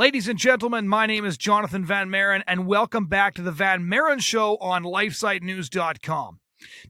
Ladies and gentlemen, my name is Jonathan Van Maren, and welcome back to the Van Maren Show on LifeSiteNews.com.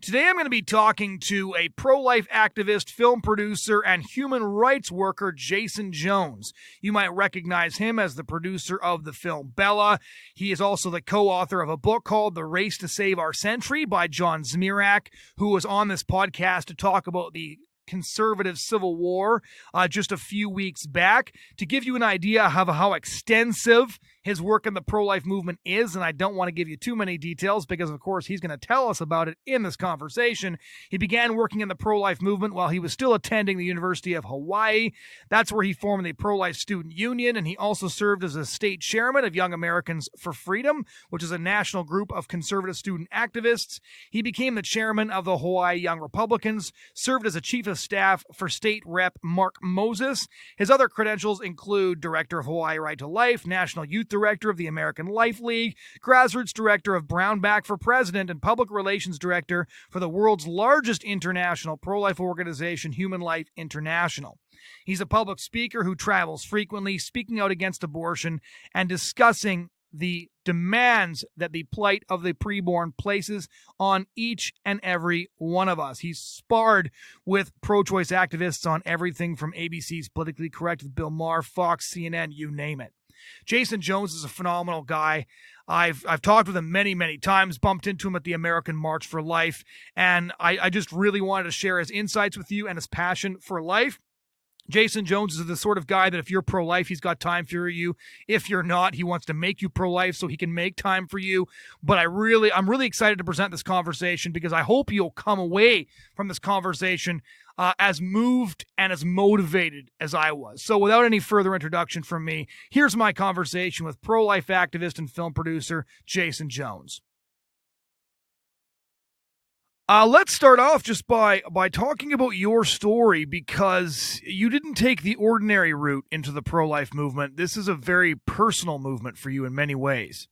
Today I'm going to be talking to a pro-life activist, film producer, and human rights worker, Jason Jones. You might recognize him as the producer of the film Bella. He is also the co-author of a book called The Race to Save Our Century by John Zmirak, who was on this podcast to talk about the conservative civil war just a few weeks back. To give you an idea of how extensive his work in the pro-life movement is, and I don't want to give you too many details because, of course, he's going to tell us about it in this conversation. He began working in the pro-life movement while he was still attending the University of Hawaii. That's where he formed the Pro-Life Student Union, and he also served as a state chairman of Young Americans for Freedom, which is a national group of conservative student activists. He became the chairman of the Hawaii Young Republicans, served as a chief of staff for State Rep Mark Moses. His other credentials include Director of Hawaii Right to Life, National Youth Director of the American Life League, Grassroots Director of Brownback for President, and Public Relations Director for the world's largest international pro-life organization, Human Life International. He's a public speaker who travels frequently, speaking out against abortion and discussing the demands that the plight of the preborn places on each and every one of us. He's sparred with pro-choice activists on everything from ABC's Politically Correct with Bill Maher, Fox, CNN, you name it. Jason Jones is a phenomenal guy. I've talked with him many, many times, bumped into him at the American March for Life, and I just really wanted to share his insights with you and his passion for life. Jason Jones is the sort of guy that if you're pro-life, he's got time for you. If you're not, he wants to make you pro-life so he can make time for you. But I'm really excited to present this conversation because I hope you'll come away from this conversation as moved and as motivated as I was. So without any further introduction from me, here's my conversation with pro-life activist and film producer Jason Jones. Let's start off just by talking about your story, because you didn't take the ordinary route into the pro-life movement. This is a very personal movement for you in many ways.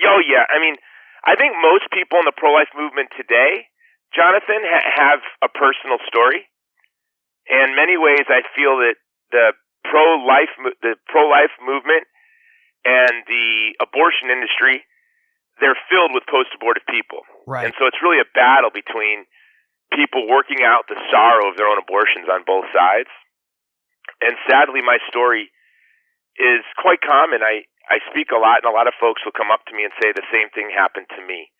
Oh, yeah. I mean, I think most people in the pro-life movement today, Jonathan, have a personal story. In many ways, I feel that the pro-life movement and the abortion industry, they're filled with post-abortive people. Right. And so it's really a battle between people working out the sorrow of their own abortions on both sides. And sadly, my story is quite common. I speak a lot, and a lot of folks will come up to me and say the same thing happened to me.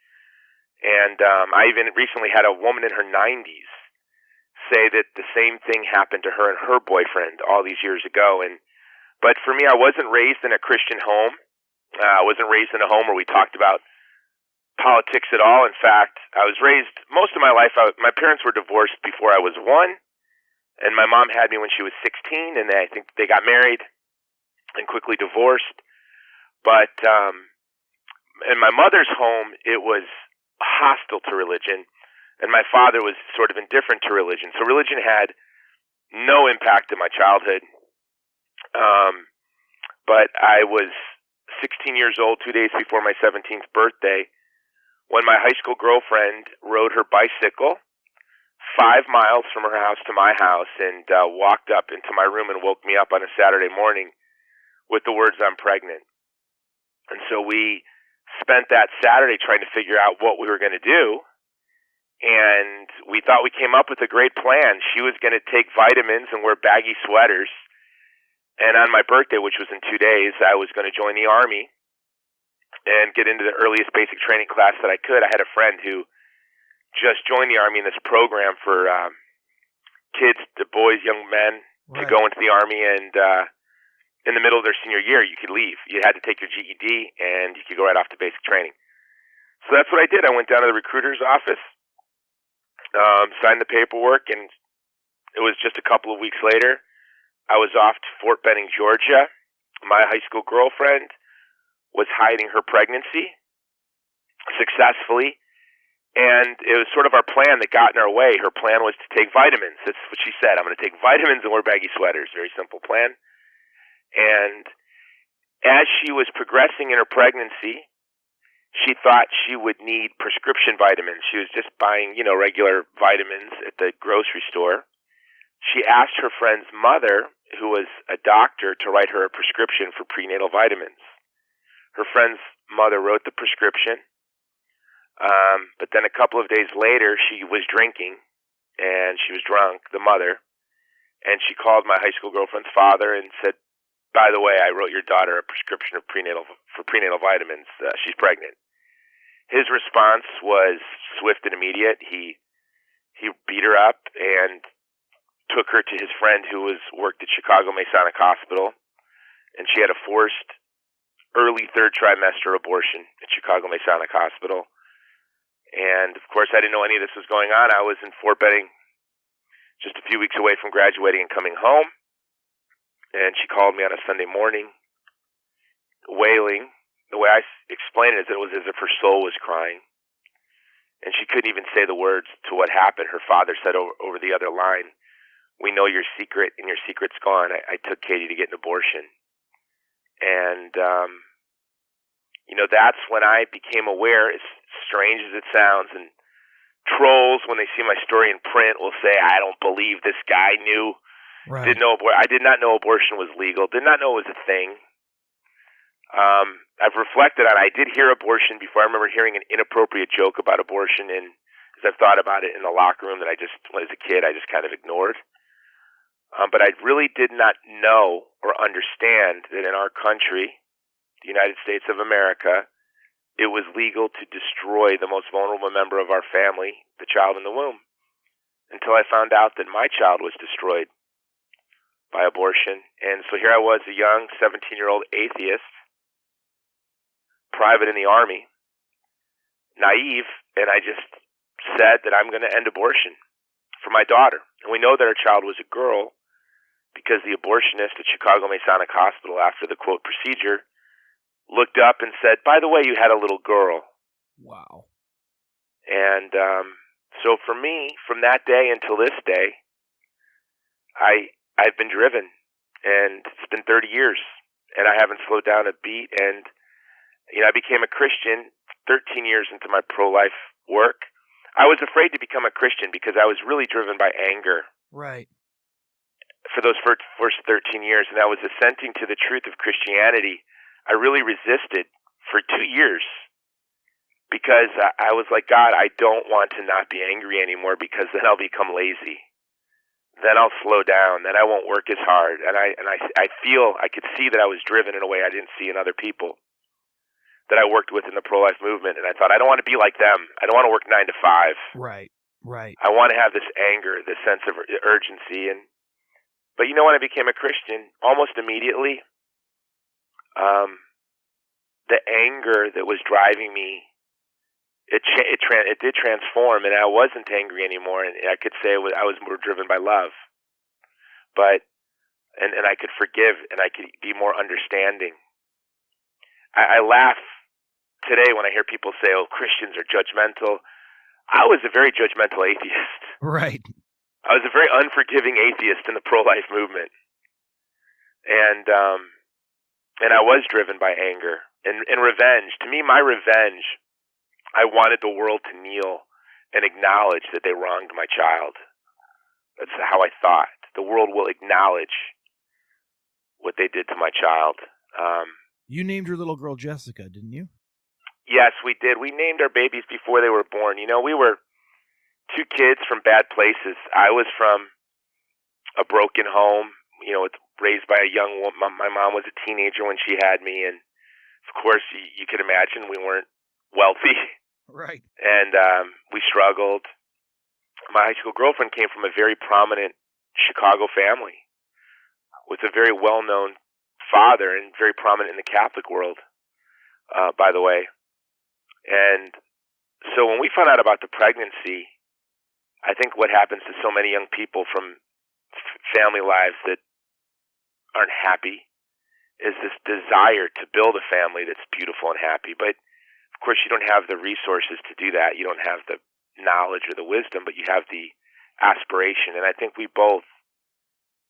And I even recently had a woman in her 90s say that the same thing happened to her and her boyfriend all these years ago. But for me, I wasn't raised in a Christian home. I wasn't raised in a home where we talked about politics at all. In fact, I was raised most of my life. My parents were divorced before I was 1, and my mom had me when she was 16, and I think they got married and quickly divorced. But in my mother's home, it was hostile to religion, and my father was sort of indifferent to religion. So religion had no impact in my childhood. But I was 16 years old, 2 days before my 17th birthday, when my high school girlfriend rode her bicycle 5 miles from her house to my house and walked up into my room and woke me up on a Saturday morning with the words, "I'm pregnant." And so we spent that Saturday trying to figure out what we were going to do. And we thought we came up with a great plan. She was going to take vitamins and wear baggy sweaters. And on my birthday, which was in 2 days, I was going to join the Army and get into the earliest basic training class that I could. I had a friend who just joined the Army in this program for kids, the boys, young men, to go into the Army. And in the middle of their senior year, you could leave. You had to take your GED, and you could go right off to basic training. So that's what I did. I went down to the recruiter's office, signed the paperwork, and it was just a couple of weeks later, I was off to Fort Benning, Georgia. My high school girlfriend was hiding her pregnancy successfully, and it was sort of our plan that got in our way. Her plan was to take vitamins. That's what she said. I'm going to take vitamins and wear baggy sweaters. Very simple plan. And as she was progressing in her pregnancy, she thought she would need prescription vitamins. She was just buying, regular vitamins at the grocery store. She asked her friend's mother who was a doctor to write her a prescription for prenatal vitamins. Her friend's mother wrote the prescription, but then a couple of days later, she was drinking, and she was drunk, the mother, and she called my high school girlfriend's father and said, by the way, I wrote your daughter a prescription for prenatal vitamins. She's pregnant. His response was swift and immediate. He beat her up and took her to his friend who worked at Chicago Masonic Hospital, and she had a forced early third trimester abortion at Chicago Masonic Hospital. And of course, I didn't know any of this was going on. I was in Fort Benning, just a few weeks away from graduating and coming home. And she called me on a Sunday morning, wailing. The way I explained it is that it was as if her soul was crying. And she couldn't even say the words to what happened. Her father said over the other line, "We know your secret, and your secret's gone. I took Katie to get an abortion." And, that's when I became aware, as strange as it sounds, and trolls, when they see my story in print, will say, "I don't believe this guy knew." Right. I did not know abortion was legal. Did not know it was a thing. I've reflected on it. I did hear abortion before. I remember hearing an inappropriate joke about abortion, and as I've thought about it in the locker room, that when I was a kid, I just kind of ignored. But I really did not know or understand that in our country, the United States of America, it was legal to destroy the most vulnerable member of our family, the child in the womb, until I found out that my child was destroyed by abortion. And so here I was, a young 17-year-old atheist, private in the Army, naive, and I just said that I'm going to end abortion for my daughter. And we know that our child was a girl because the abortionist at Chicago Masonic Hospital, after the, quote, procedure, looked up and said, "By the way, you had a little girl." Wow. And so for me, from that day until this day, I've been driven, and it's been 30 years, and I haven't slowed down a beat. And I became a Christian 13 years into my pro-life work. I was afraid to become a Christian because I was really driven by anger. Right. For those first 13 years, and I was assenting to the truth of Christianity. I really resisted for 2 years because I was like, "God, I don't want to not be angry anymore, because then I'll become lazy. Then I'll slow down. Then I won't work as hard." And I could see that I was driven in a way I didn't see in other people that I worked with in the pro-life movement. And I thought, I don't want to be like them. I don't want to work 9 to 5. Right. I want to have this anger, this sense of urgency. But when I became a Christian, almost immediately, the anger that was driving me, it did transform, and I wasn't angry anymore. And I could say I was more driven by love. But and I could forgive, and I could be more understanding. I laugh today when I hear people say, "Oh, Christians are judgmental." I was a very judgmental atheist. Right. I was a very unforgiving atheist in the pro-life movement. And I was driven by anger and revenge. To me, my revenge, I wanted the world to kneel and acknowledge that they wronged my child. That's how I thought. The world will acknowledge what they did to my child. You named your little girl Jessica, didn't you? Yes, we did. We named our babies before they were born. We were two kids from bad places. I was from a broken home, raised by a young woman. My mom was a teenager when she had me, and of course, you could imagine we weren't wealthy. Right. And we struggled. My high school girlfriend came from a very prominent Chicago family with a very well-known father, and very prominent in the Catholic world, by the way. And so when we found out about the pregnancy, I think what happens to so many young people from family lives that aren't happy is this desire to build a family that's beautiful and happy. But of course, you don't have the resources to do that. You don't have the knowledge or the wisdom, but you have the aspiration. And I think we both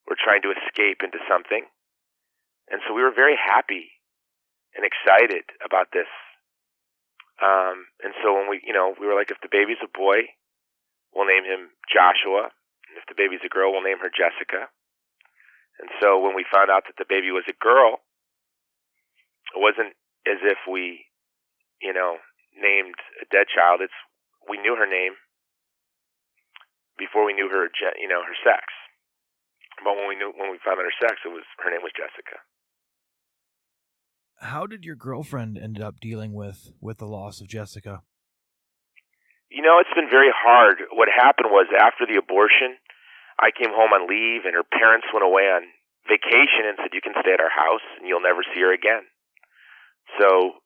were trying to escape into something. And so we were very happy and excited about this. And so when we were like, if the baby's a boy, we'll name him Joshua. And if the baby's a girl, we'll name her Jessica. And so when we found out that the baby was a girl, it wasn't as if we, named a dead child. We knew her name before we knew her sex. But when we found out her sex, her name was Jessica. How did your girlfriend end up dealing with the loss of Jessica? It's been very hard. What happened was, after the abortion, I came home on leave, and her parents went away on vacation and said, "You can stay at our house, and you'll never see her again." So,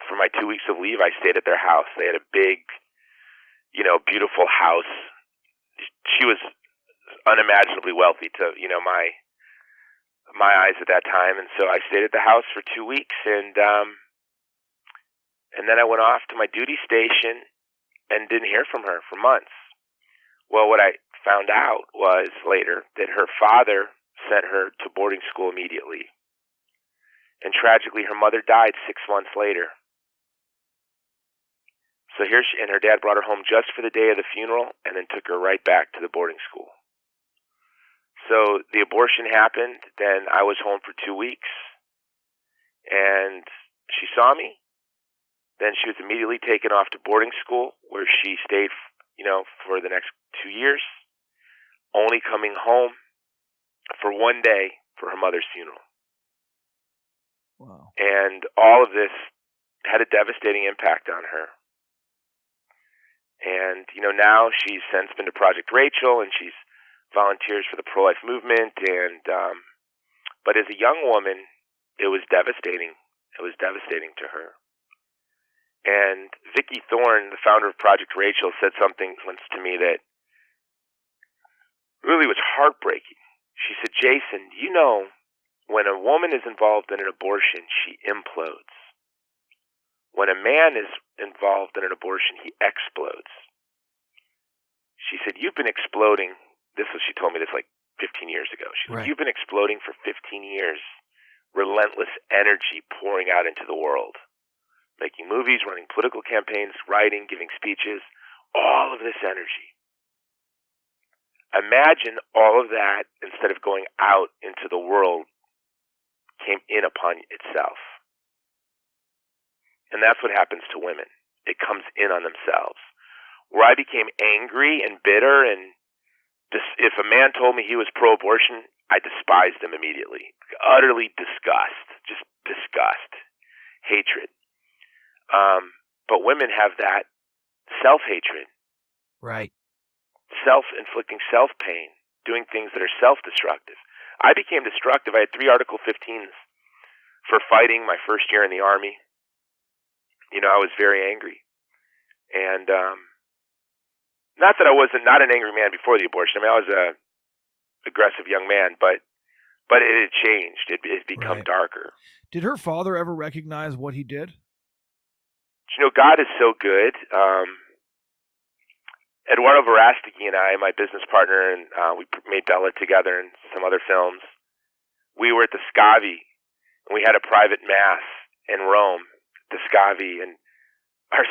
for my 2 weeks of leave, I stayed at their house. They had a big, beautiful house. She was unimaginably wealthy to, my eyes at that time. And so I stayed at the house for 2 weeks, and then I went off to my duty station and didn't hear from her for months. Well, what I found out was later that her father sent her to boarding school immediately. And tragically, her mother died 6 months later. So and her dad brought her home just for the day of the funeral and then took her right back to the boarding school. So the abortion happened, then I was home for 2 weeks, and she saw me. Then she was immediately taken off to boarding school, where she stayed, for the next 2 years, only coming home for 1 day for her mother's funeral. Wow. And all of this had a devastating impact on her. And, now she's since been to Project Rachel, and she's volunteers for the pro-life movement. And but as a young woman, it was devastating. It was devastating to her. And Vicki Thorne, the founder of Project Rachel, said something once to me that really was heartbreaking. She said, "Jason, when a woman is involved in an abortion, she implodes. When a man is involved in an abortion, he explodes." She said, "You've been exploding." She told me this like 15 years ago. She said, "You've been exploding for 15 years. Relentless energy pouring out into the world. Making movies, running political campaigns, writing, giving speeches. All of this energy. Imagine all of that, instead of going out into the world, came in upon itself." And that's what happens to women. It comes in on themselves. Where I became angry and bitter, and if a man told me he was pro-abortion, I despised him immediately. Utterly disgust. Just disgust. Hatred. But women have that self-hatred. Right. Self-inflicting self-pain. Doing things that are self-destructive. I became destructive. I had 3 Article 15s for fighting my first year in the Army. I was very angry. And not that I wasn't not an angry man before the abortion. I was a aggressive young man, but it had changed. It had become darker. Did her father ever recognize what he did? God is so good. Eduardo Verástegui and I, my business partner, and we made Bella together and some other films. We were at the Scavi, and we had a private mass in Rome, the Scavi, and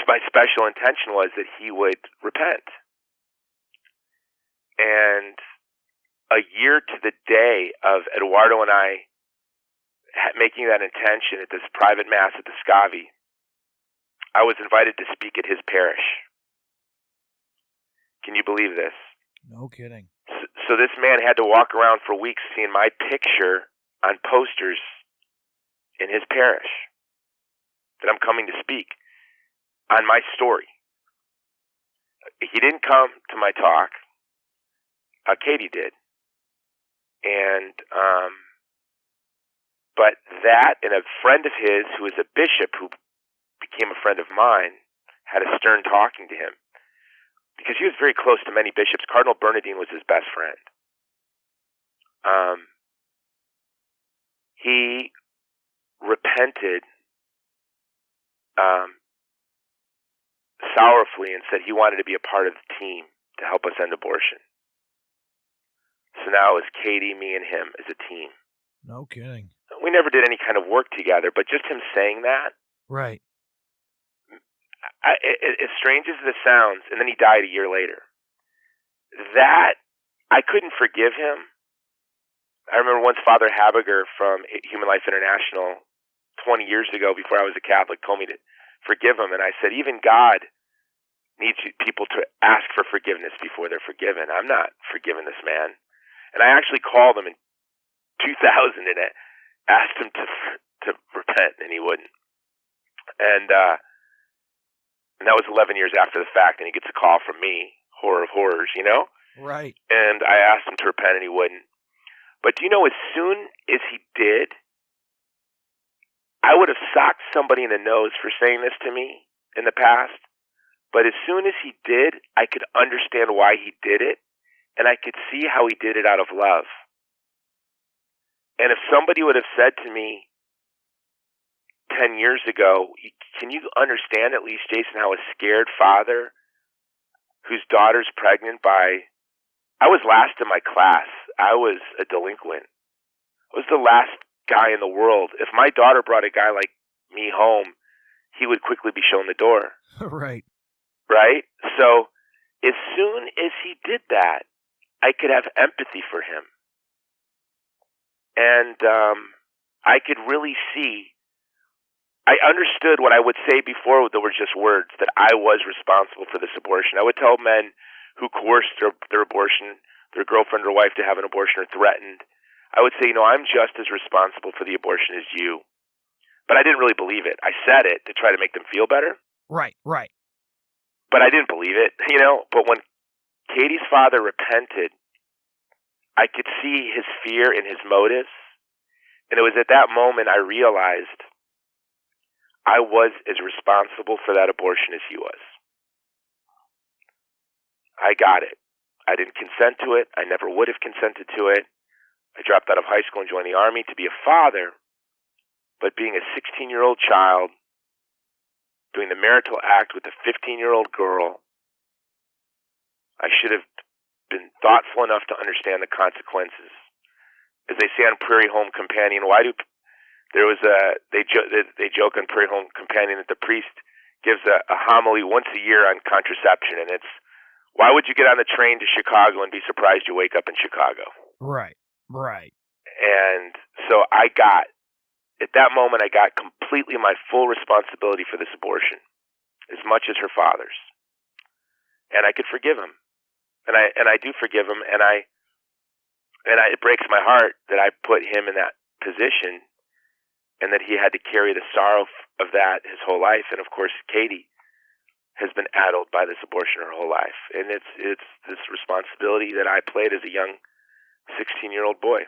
my special intention was that he would repent. And a year to the day of Eduardo and I making that intention at this private mass at the Scavi, I was invited to speak at his parish. Can you believe this? No kidding. So this man had to walk around for weeks seeing my picture on posters in his parish that I'm coming to speak on my story. He didn't come to my talk. Katie did. And but that, and a friend of his who is a bishop who became a friend of mine, had a stern talking to him, because he was very close to many bishops. Cardinal Bernardine was his best friend. He repented sorrowfully and said he wanted to be a part of the team to help us end abortion. So now it was Katie, me, and him as a team. No kidding. We never did any kind of work together, but just him saying that. Right. As strange as this sounds, and then he died a year later. That, I couldn't forgive him. I remember once Father Habiger from Human Life International 20 years ago, before I was a Catholic, told me to forgive him. And I said, even God needs people to ask for forgiveness before they're forgiven. I'm not forgiving this man. And I actually called him in 2000 and asked him to repent, and he wouldn't. And that was 11 years after the fact, and he gets a call from me, horror of horrors, you know? Right. And I asked him to repent, and he wouldn't. But do you know, as soon as he did, I would have socked somebody in the nose for saying this to me in the past. But as soon as he did, I could understand why he did it, and I could see how he did it out of love. And if somebody would have said to me 10 years ago, can you understand at least, Jason, how a scared father whose daughter's pregnant by, I was last in my class. I was a delinquent. I was the last guy in the world. If my daughter brought a guy like me home, he would quickly be shown the door. Right. Right? So as soon as he did that, I could have empathy for him. And I could really see, I understood what I would say before that were just words, that I was responsible for this abortion. I would tell men who coerced their abortion, their girlfriend or wife to have an abortion, or threatened, I would say, I'm just as responsible for the abortion as you. But I didn't really believe it. I said it to try to make them feel better. Right. But I didn't believe it, But when Katie's father repented, I could see his fear and his motives. And it was at that moment I realized I was as responsible for that abortion as he was. I got it. I didn't consent to it. I never would have consented to it. I dropped out of high school and joined the Army to be a father. But being a 16-year-old child, doing the marital act with a 15-year-old girl, I should have been thoughtful enough to understand the consequences. As they say on Prairie Home Companion, they joke on Prairie Home Companion that the priest gives a homily once a year on contraception, and it's, why would you get on the train to Chicago and be surprised you wake up in Chicago? Right. And so at that moment, I got completely my full responsibility for this abortion, as much as her father's. And I could forgive him. And I do forgive him, and it breaks my heart that I put him in that position, and that he had to carry the sorrow of that his whole life. And of course, Katie has been addled by this abortion her whole life, and it's this responsibility that I played as a young 16-year-old boy.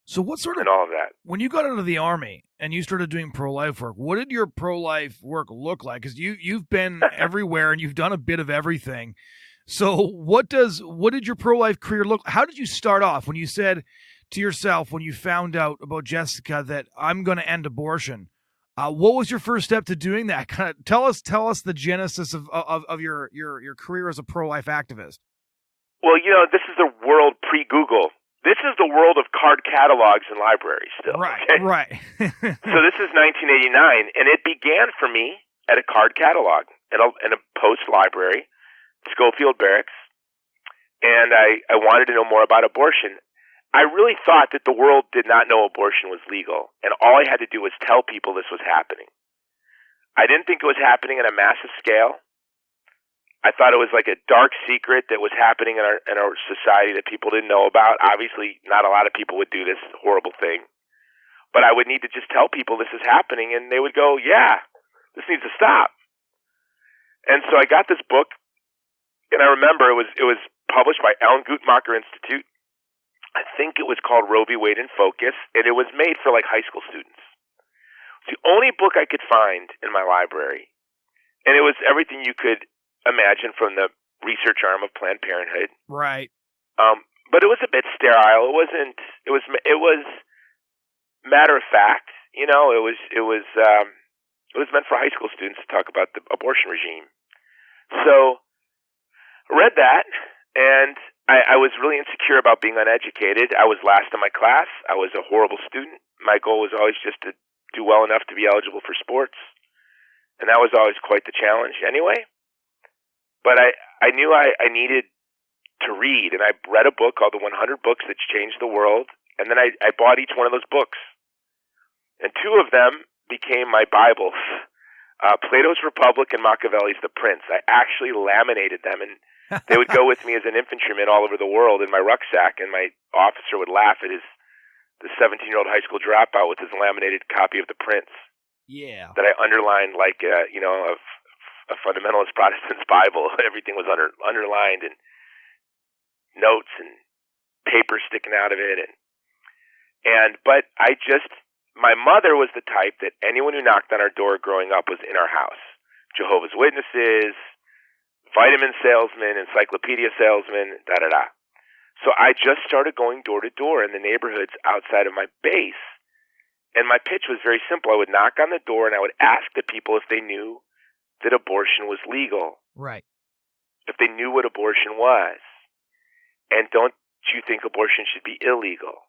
So what sort of, and all of that, when you got out of the Army and you started doing pro-life work, what did your pro-life work look like? Because you've been everywhere and you've done a bit of everything. So what did your pro-life career look? How did you start off when you said to yourself, when you found out about Jessica, that I'm going to end abortion? What was your first step to doing that? Kind of tell us the genesis of your career as a pro-life activist. Well, this is the world pre-Google. This is the world of card catalogs and libraries still. Right, okay? Right. So this is 1989, and it began for me at a card catalog in a post library, Schofield Barracks, and I wanted to know more about abortion. I really thought that the world did not know abortion was legal, and all I had to do was tell people this was happening. I didn't think it was happening on a massive scale. I thought it was like a dark secret that was happening in our society that people didn't know about. Obviously, not a lot of people would do this horrible thing. But I would need to just tell people this is happening, and they would go, yeah, this needs to stop. And so I got this book, and I remember it was published by Alan Guttmacher Institute. I think it was called Roe v. Wade in Focus, and it was made for like high school students. It's the only book I could find in my library, and it was everything you could imagine from the research arm of Planned Parenthood. Right. But it was a bit sterile. It was matter of fact. It was meant for high school students to talk about the abortion regime. So I read that, and I was really insecure about being uneducated. I was last in my class. I was a horrible student. My goal was always just to do well enough to be eligible for sports, and that was always quite the challenge anyway. But I knew I needed to read, and I read a book called The 100 Books That Changed the World. And then I bought each one of those books. And two of them became my Bibles. Plato's Republic and Machiavelli's The Prince. I actually laminated them, and they would go with me as an infantryman all over the world in my rucksack, and my officer would laugh at the 17-year-old high school dropout with his laminated copy of The Prince. Yeah. That I underlined like, a fundamentalist Protestant's Bible. Everything was underlined, and notes and paper sticking out of it. But my mother was the type that anyone who knocked on our door growing up was in our house. Jehovah's Witnesses, vitamin salesmen, encyclopedia salesmen, da-da-da. So I just started going door to door in the neighborhoods outside of my base. And my pitch was very simple. I would knock on the door and I would ask the people if they knew that abortion was legal. Right. If they knew what abortion was. And don't you think abortion should be illegal?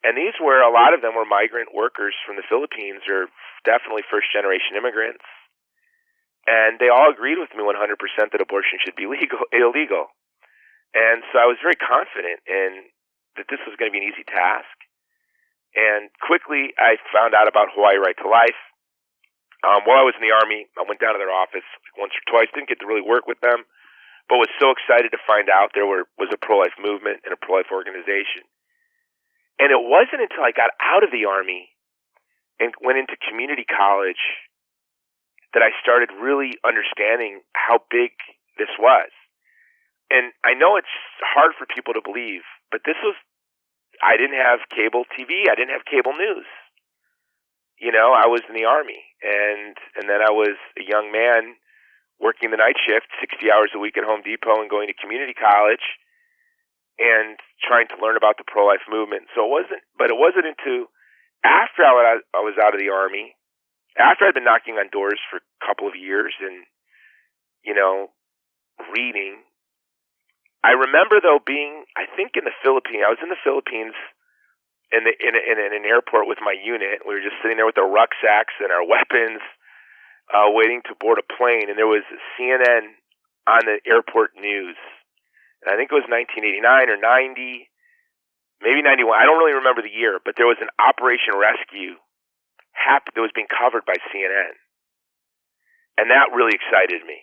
And these were, a lot of them were migrant workers from the Philippines, or definitely first-generation immigrants. And they all agreed with me 100% that abortion should be illegal. And so I was very confident that this was going to be an easy task. And quickly I found out about Hawaii Right to Life. While I was in the Army, I went down to their office once or twice, didn't get to really work with them, but was so excited to find out there was a pro-life movement and a pro-life organization. And it wasn't until I got out of the Army and went into community college that I started really understanding how big this was. And I know it's hard for people to believe, but I didn't have cable TV. I didn't have cable news. I was in the Army, and then I was a young man working the night shift, 60 hours a week at Home Depot, and going to community college and trying to learn about the pro-life movement. So it wasn't until after I was out of the Army, after I'd been knocking on doors for a couple of years and, reading. I remember, though, I think in the Philippines. I was in the Philippines in an airport with my unit. We were just sitting there with our rucksacks and our weapons, waiting to board a plane. And there was CNN on the airport news. And I think it was 1989 or 90, maybe 91. I don't really remember the year, but there was an Operation Rescue that was being covered by CNN. And that really excited me.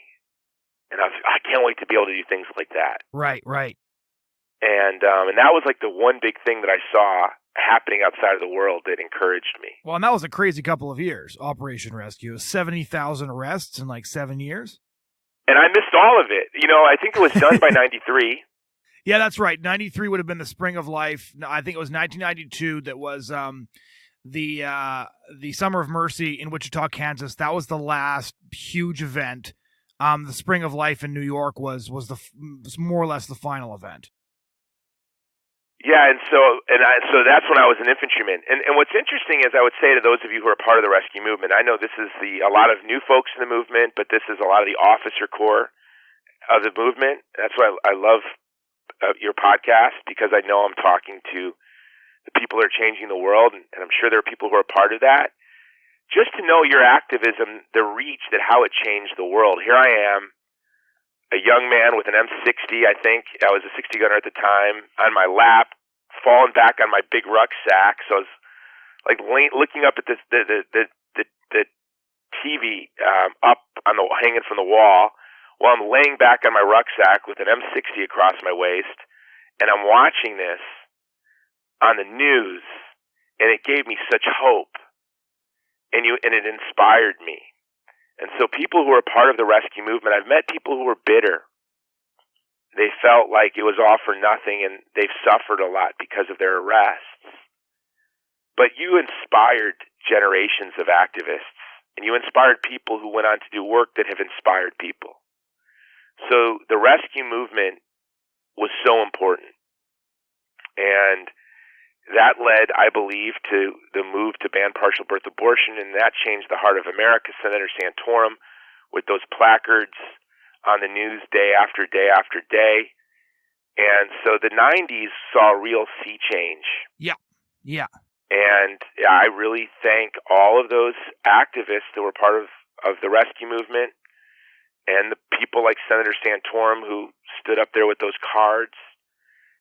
And I can't wait to be able to do things like that. Right. And that was like the one big thing that I saw happening outside of the world that encouraged me. Well, and that was a crazy couple of years, Operation Rescue. 70,000 arrests in like 7 years. And I missed all of it. I think it was done by 93. Yeah, that's right. 93 would have been the Spring of Life. I think it was 1992 that was the Summer of Mercy in Wichita, Kansas. That was the last huge event. The Spring of Life in New York was more or less the final event. Yeah, and so that's when I was an infantryman. And what's interesting is, I would say to those of you who are part of the rescue movement, I know this is a lot of new folks in the movement, but this is a lot of the officer corps of the movement. That's why I love your podcast, because I know I'm talking to the people who are changing the world, and I'm sure there are people who are part of that. Just to know your activism, the reach, that how it changed the world. Here I am, a young man with an M60, I think. I was a 60 gunner at the time, on my lap, falling back on my big rucksack. So I was like looking up at the TV up on hanging from the wall, while I'm laying back on my rucksack with an M60 across my waist, and I'm watching this on the news, and it gave me such hope, and it inspired me. And so people who are part of the rescue movement, I've met people who were bitter. They felt like it was all for nothing, and they've suffered a lot because of their arrests. But you inspired generations of activists, and you inspired people who went on to do work that have inspired people. So the rescue movement was so important. And that led, I believe, to the move to ban partial birth abortion, and that changed the heart of America. Senator Santorum, with those placards on the news day after day after day. And so the 90s saw a real sea change. Yeah. And I really thank all of those activists that were part of the rescue movement, and the people like Senator Santorum, who stood up there with those cards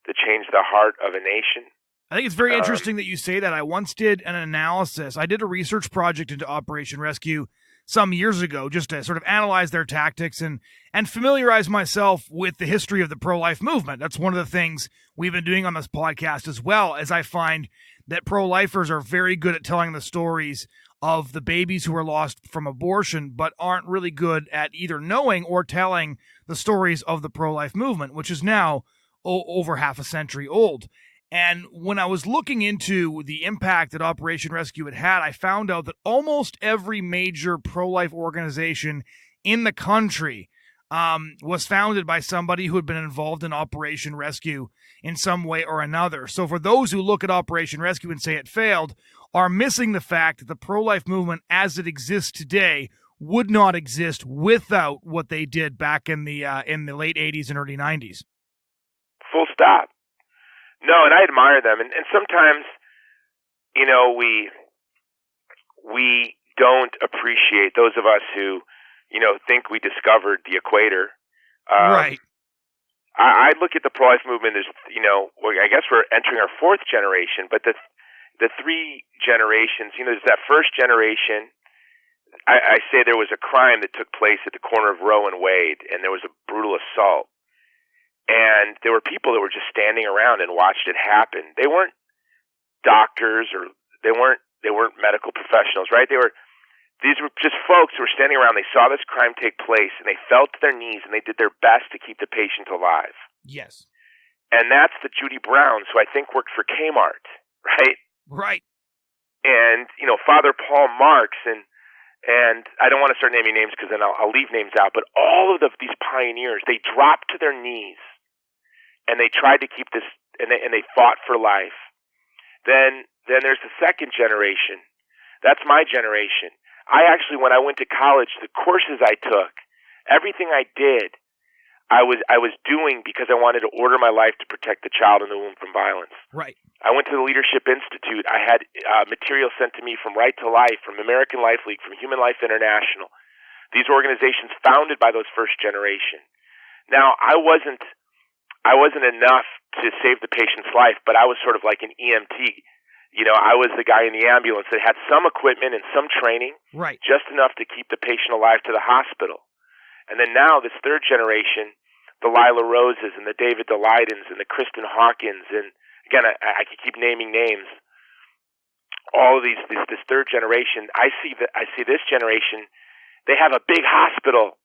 that changed the heart of a nation. I think it's very interesting that you say that. I once did an analysis. I did a research project into Operation Rescue some years ago just to sort of analyze their tactics and familiarize myself with the history of the pro-life movement. That's one of the things we've been doing on this podcast, as well as I find that pro-lifers are very good at telling the stories of the babies who were lost from abortion, but aren't really good at either knowing or telling the stories of the pro-life movement, which is now over half a century old. And when I was looking into the impact that Operation Rescue had, I found out that almost every major pro-life organization in the country was founded by somebody who had been involved in Operation Rescue in some way or another. So for those who look at Operation Rescue and say it failed, are missing the fact that the pro-life movement as it exists today would not exist without what they did back in the late 80s and early 90s. Full stop. No, and I admire them. And sometimes, you know, we don't appreciate those of us who, you know, think we discovered the equator. Right. I look at the pro-life movement as, you know, I guess we're entering our fourth generation, but the three generations, you know, there's that first generation. I say there was a crime that took place at the corner of Roe and Wade, and there was a brutal assault. And there were people that were just standing around and watched it happen. They weren't doctors or they weren't medical professionals, right? These were just folks who were standing around. They saw this crime take place and they fell to their knees and they did their best to keep the patient alive. Yes. And that's the Judy Browns, who I think worked for Kmart, right? Right. And, you know, Father Paul Marks and I don't want to start naming names because then I'll leave names out, but all of these pioneers, they dropped to their knees and they tried to keep this, and they fought for life. Then there's the second generation. That's my generation. I actually, when I went to college, the courses I took, everything I did, I was doing because I wanted to order my life to protect the child in the womb from violence. Right. I went to the Leadership Institute. I had material sent to me from Right to Life, from American Life League, from Human Life International. These organizations founded by those first generation. Now, I wasn't enough to save the patient's life, but I was sort of like an EMT. You know, I was the guy in the ambulance that had some equipment and some training, right, just enough to keep the patient alive to the hospital. And then now this third generation, the Lila Roses and the David Daleidens and the Kristen Hawkins, and again, I could keep naming names. All of this third generation, I see this generation. They have a big hospital,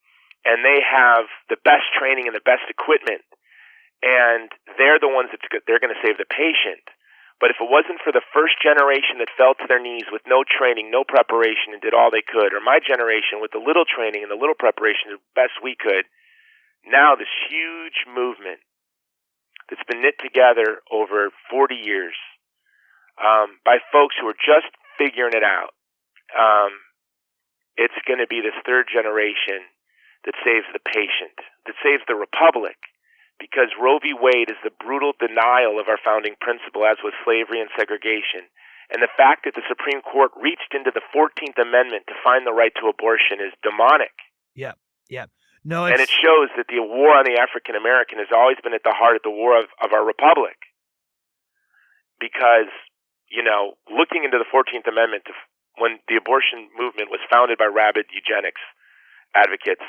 and they have the best training and the best equipment. And they're the ones they're going to save the patient. But if it wasn't for the first generation that fell to their knees with no training, no preparation, and did all they could, or my generation with the little training and the little preparation, the best we could, now this huge movement that's been knit together over 40 years by folks who are just figuring it out, it's going to be this third generation that saves the patient, that saves the republic. Because Roe v. Wade is the brutal denial of our founding principle, as with slavery and segregation. And the fact that the Supreme Court reached into the 14th Amendment to find the right to abortion is demonic. Yeah. No, and it shows that the war on the African American has always been at the heart of the war of our republic. Because, you know, looking into the 14th Amendment, when the abortion movement was founded by rabid eugenics advocates,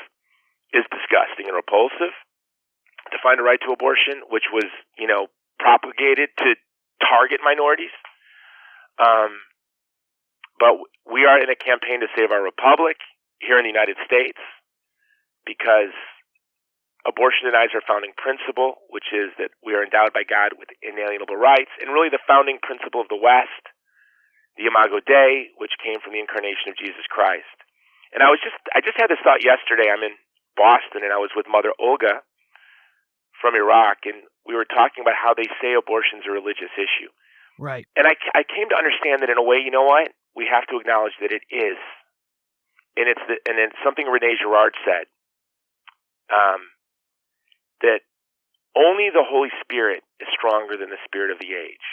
is disgusting and repulsive. To find a right to abortion, which was, you know, propagated to target minorities. But we are in a campaign to save our republic here in the United States because abortion denies our founding principle, which is that we are endowed by God with inalienable rights, and really the founding principle of the West, the Imago Dei, which came from the incarnation of Jesus Christ. And I just had this thought yesterday. I'm in Boston, and I was with Mother Olga from Iraq, and we were talking about how they say abortion's a religious issue. Right. And I came to understand that in a way, you know what? We have to acknowledge that it is. And it's something Rene Girard said, that only the Holy Spirit is stronger than the spirit of the age.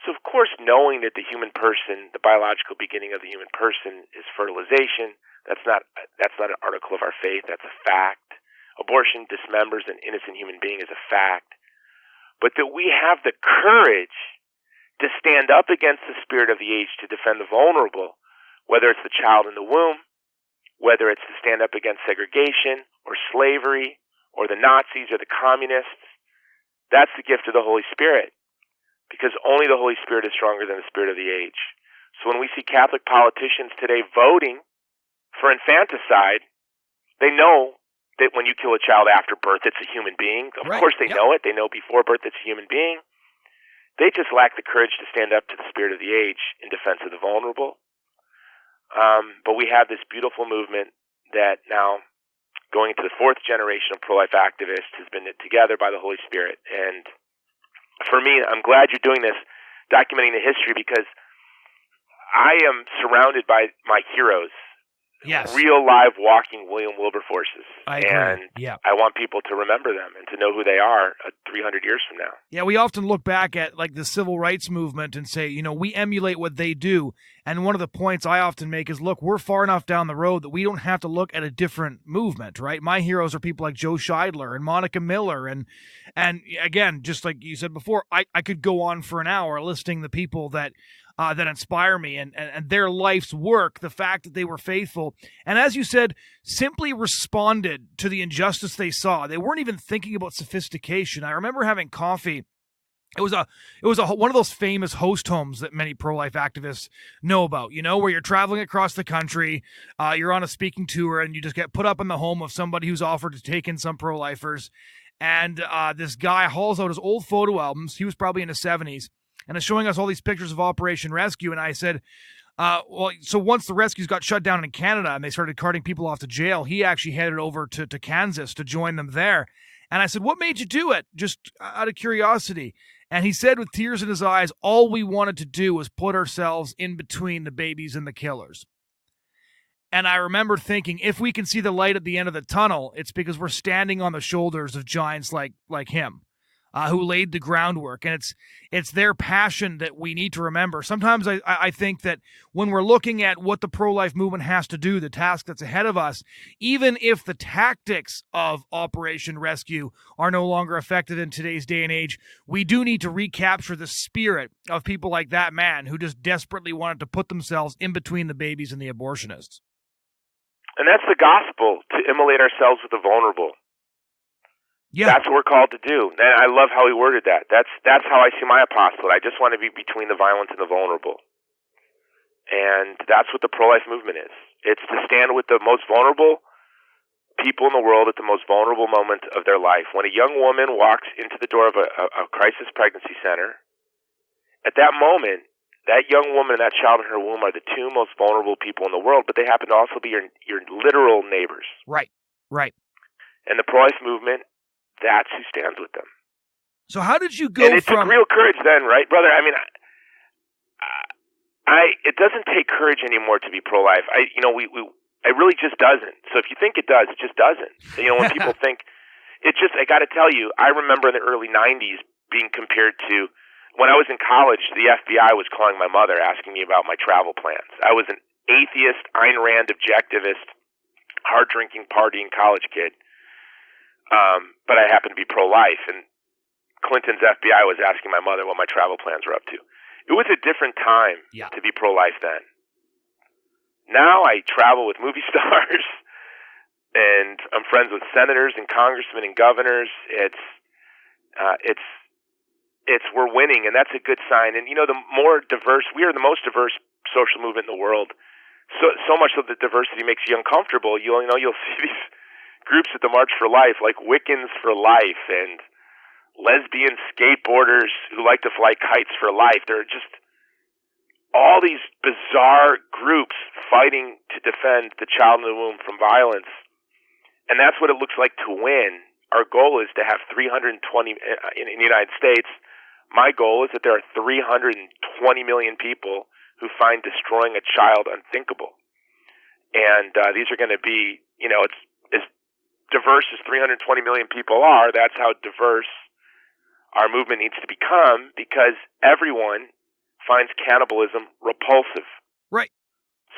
So of course, knowing that the human person, the biological beginning of the human person is fertilization, that's not an article of our faith, that's a fact. Abortion dismembers an innocent human being is a fact. but that we have the courage to stand up against the spirit of the age to defend the vulnerable, whether it's the child in the womb, whether it's to stand up against segregation or slavery or the Nazis or the communists. That's the gift of the Holy Spirit, because only the Holy Spirit is stronger than the spirit of the age. So when we see Catholic politicians today voting for infanticide, they know that when you kill a child after birth, it's a human being. Of course they know it. They know before birth it's a human being. They just lack the courage to stand up to the spirit of the age in defense of the vulnerable. But we have this beautiful movement that now, going into the fourth generation of pro-life activists, has been knit together by the Holy Spirit. And for me, I'm glad you're doing this, documenting the history, because I am surrounded by my heroes. Yes. Real live walking William Wilberforces. I agree. And I want people to remember them and to know who they are 300 years from now. Yeah, we often look back at like the civil rights movement and say, we emulate what they do. And one of the points I often make is, look, we're far enough down the road that we don't have to look at a different movement, right? My heroes are people like Joe Scheidler and Monica Miller. And again, just like you said before, I could go on for an hour listing the people that inspire me and their life's work, the fact that they were faithful. And as you said, simply responded to the injustice they saw. They weren't even thinking about sophistication. I remember having coffee. It was one of those famous host homes that many pro-life activists know about, where you're traveling across the country, you're on a speaking tour, and you just get put up in the home of somebody who's offered to take in some pro-lifers. And this guy hauls out his old photo albums. He was probably in his 70s. And is showing us all these pictures of Operation Rescue. And I said, so once the rescues got shut down in Canada and they started carting people off to jail, he actually headed over to Kansas to join them there. And I said, what made you do it? Just out of curiosity. And he said with tears in his eyes, all we wanted to do was put ourselves in between the babies and the killers. And I remember thinking, if we can see the light at the end of the tunnel, it's because we're standing on the shoulders of giants like him. Who laid the groundwork, and it's their passion that we need to remember. Sometimes I think that when we're looking at what the pro-life movement has to do, the task that's ahead of us, even if the tactics of Operation Rescue are no longer effective in today's day and age, we do need to recapture the spirit of people like that man who just desperately wanted to put themselves in between the babies and the abortionists. And that's the gospel, to immolate ourselves with the vulnerable. Yeah. That's what we're called to do. And I love how he worded that. That's how I see my apostolate. I just want to be between the violent and the vulnerable. And that's what the pro-life movement is. It's to stand with the most vulnerable people in the world at the most vulnerable moment of their life. When a young woman walks into the door of a crisis pregnancy center, at that moment, that young woman and that child in her womb are the two most vulnerable people in the world, but they happen to also be your literal neighbors. Right. And the pro-life movement, that's who stands with them. So how did you go and it took real courage then, right, brother? I mean, it doesn't take courage anymore to be pro-life. It really just doesn't. So if you think it does, it just doesn't. When people think, I got to tell you, I remember in the early 90s being compared to, when I was in college, the FBI was calling my mother, asking me about my travel plans. I was an atheist, Ayn Rand objectivist, hard-drinking, partying college kid. But I happened to be pro-life, and Clinton's FBI was asking my mother what my travel plans were up to. It was a different time to be pro-life then. Now I travel with movie stars, and I'm friends with senators and congressmen and governors. We're winning, and that's a good sign. And the more diverse, we are the most diverse social movement in the world. So much so that diversity makes you uncomfortable. You'll see these groups at the March for Life, like Wiccans for Life and lesbian skateboarders who like to fly kites for life. There are just all these bizarre groups fighting to defend the child in the womb from violence. And that's what it looks like to win. Our goal is to have 320 in the United States. My goal is that there are 320 million people who find destroying a child unthinkable. And these are going to be, it's as diverse as 320 million people are. That's how diverse our movement needs to become, because everyone finds cannibalism repulsive. Right.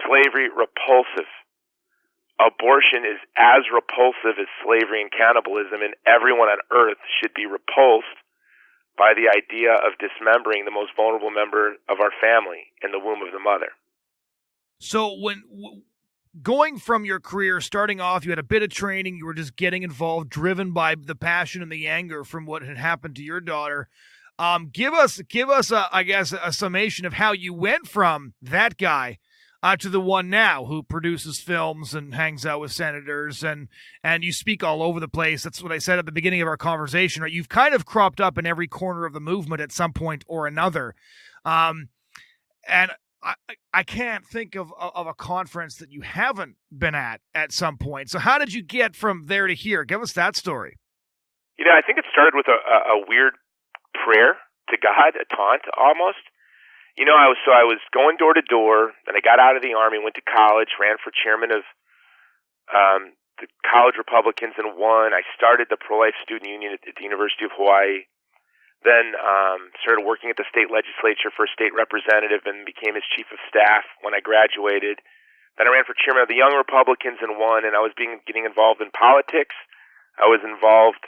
Slavery repulsive. Abortion is as repulsive as slavery and cannibalism, and everyone on earth should be repulsed by the idea of dismembering the most vulnerable member of our family in the womb of the mother. So going from your career, starting off, you had a bit of training, you were just getting involved, driven by the passion and the anger from what had happened to your daughter. Give us a summation of how you went from that guy to the one now who produces films and hangs out with senators and you speak all over the place. That's what I said at the beginning of our conversation, right? You've kind of cropped up in every corner of the movement at some point or another. And I can't think of a conference that you haven't been at some point. So how did you get from there to here? Give us that story. I think it started with a weird prayer to God, a taunt almost. I was going door to door, and I got out of the Army, went to college, ran for chairman of the college Republicans and won. I started the Pro-Life Student Union at the University of Hawaii. Then started working at the state legislature for a state representative and became his chief of staff when I graduated. Then I ran for chairman of the Young Republicans and won, and I was getting involved in politics. I was involved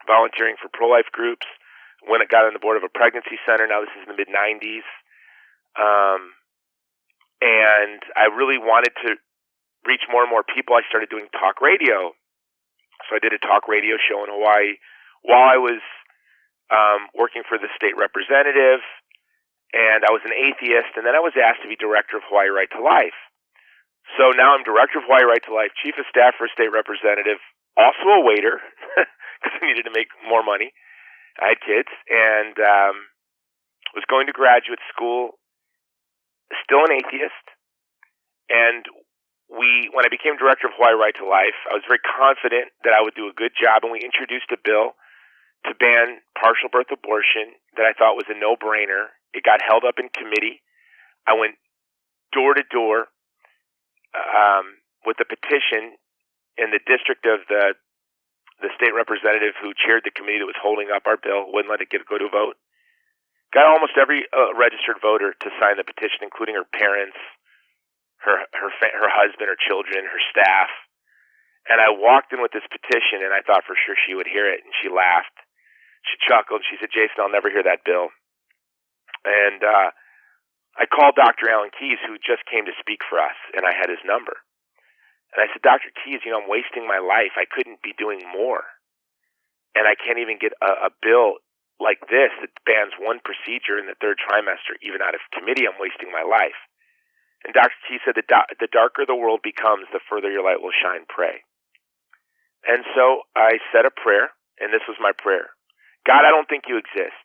volunteering for pro-life groups when I got on the board of a pregnancy center. Now this is in the mid-'90s. And I really wanted to reach more and more people. I started doing talk radio. So I did a talk radio show in Hawaii while I was working for the state representative, and I was an atheist, and then I was asked to be director of Hawaii Right to Life. So now I'm director of Hawaii Right to Life, chief of staff for a state representative, also a waiter, because I needed to make more money. I had kids, and was going to graduate school, still an atheist, and when I became director of Hawaii Right to Life, I was very confident that I would do a good job, and we introduced a bill to ban partial birth abortion that I thought was a no-brainer. It got held up in committee. I went door to door with a petition in the district of the state representative who chaired the committee that was holding up our bill, wouldn't let it go to a vote. Got almost every registered voter to sign the petition, including her parents, her husband, her children, her staff. And I walked in with this petition, and I thought for sure she would hear it, and she laughed. She chuckled. She said, "Jason, I'll never hear that bill." And I called Dr. Alan Keyes, who just came to speak for us, and I had his number. And I said, "Dr. Keyes, I'm wasting my life. I couldn't be doing more. And I can't even get a bill like this that bans one procedure in the third trimester, even out of committee. I'm wasting my life." And Dr. Keyes said, the darker the world becomes, the further your light will shine, pray. And so I said a prayer, and this was my prayer. God, I don't think you exist.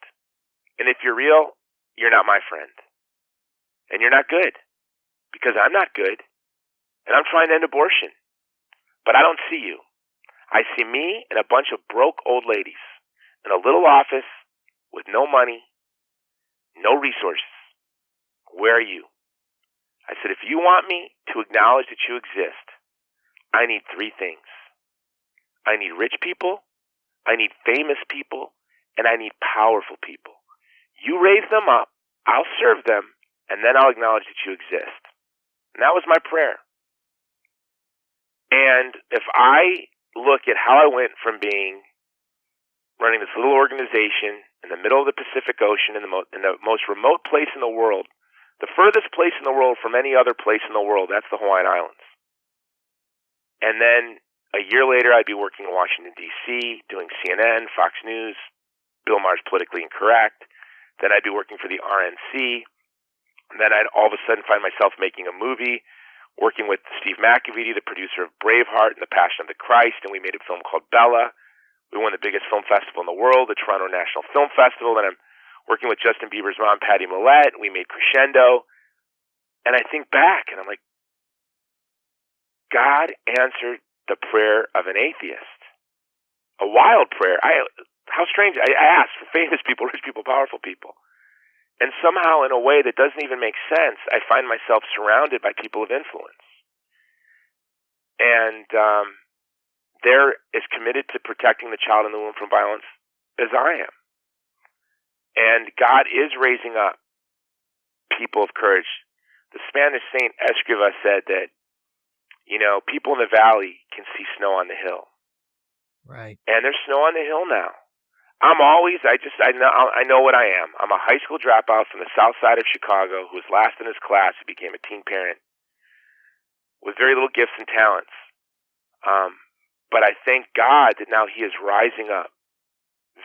And if you're real, you're not my friend. And you're not good, because I'm not good. And I'm trying to end abortion. But I don't see you. I see me and a bunch of broke old ladies in a little office with no money, no resources. Where are you? I said, if you want me to acknowledge that you exist, I need three things. I need rich people, I need famous people, and I need powerful people. You raise them up, I'll serve them, and then I'll acknowledge that you exist. And that was my prayer. And if I look at how I went from running this little organization in the middle of the Pacific Ocean, in the most remote place in the world, the furthest place in the world from any other place in the world, that's the Hawaiian Islands. And then a year later, I'd be working in Washington, D.C., doing CNN, Fox News, Bill Maher's Politically Incorrect. Then I'd be working for the RNC. And then I'd all of a sudden find myself making a movie, working with Steve McAvity, the producer of Braveheart and The Passion of the Christ, and we made a film called Bella. We won the biggest film festival in the world, the Toronto National Film Festival. Then I'm working with Justin Bieber's mom, Patty Millett. We made Crescendo. And I think back, and I'm like, God answered the prayer of an atheist. A wild prayer. How strange. I asked for famous people, rich people, powerful people. And somehow, in a way that doesn't even make sense, I find myself surrounded by people of influence. And they're as committed to protecting the child in the womb from violence as I am. And God is raising up people of courage. The Spanish saint Escriva said that, people in the valley can see snow on the hill. Right. And there's snow on the hill now. I know what I am. I'm a high school dropout from the south side of Chicago who was last in his class, who became a teen parent with very little gifts and talents. But I thank God that now he is rising up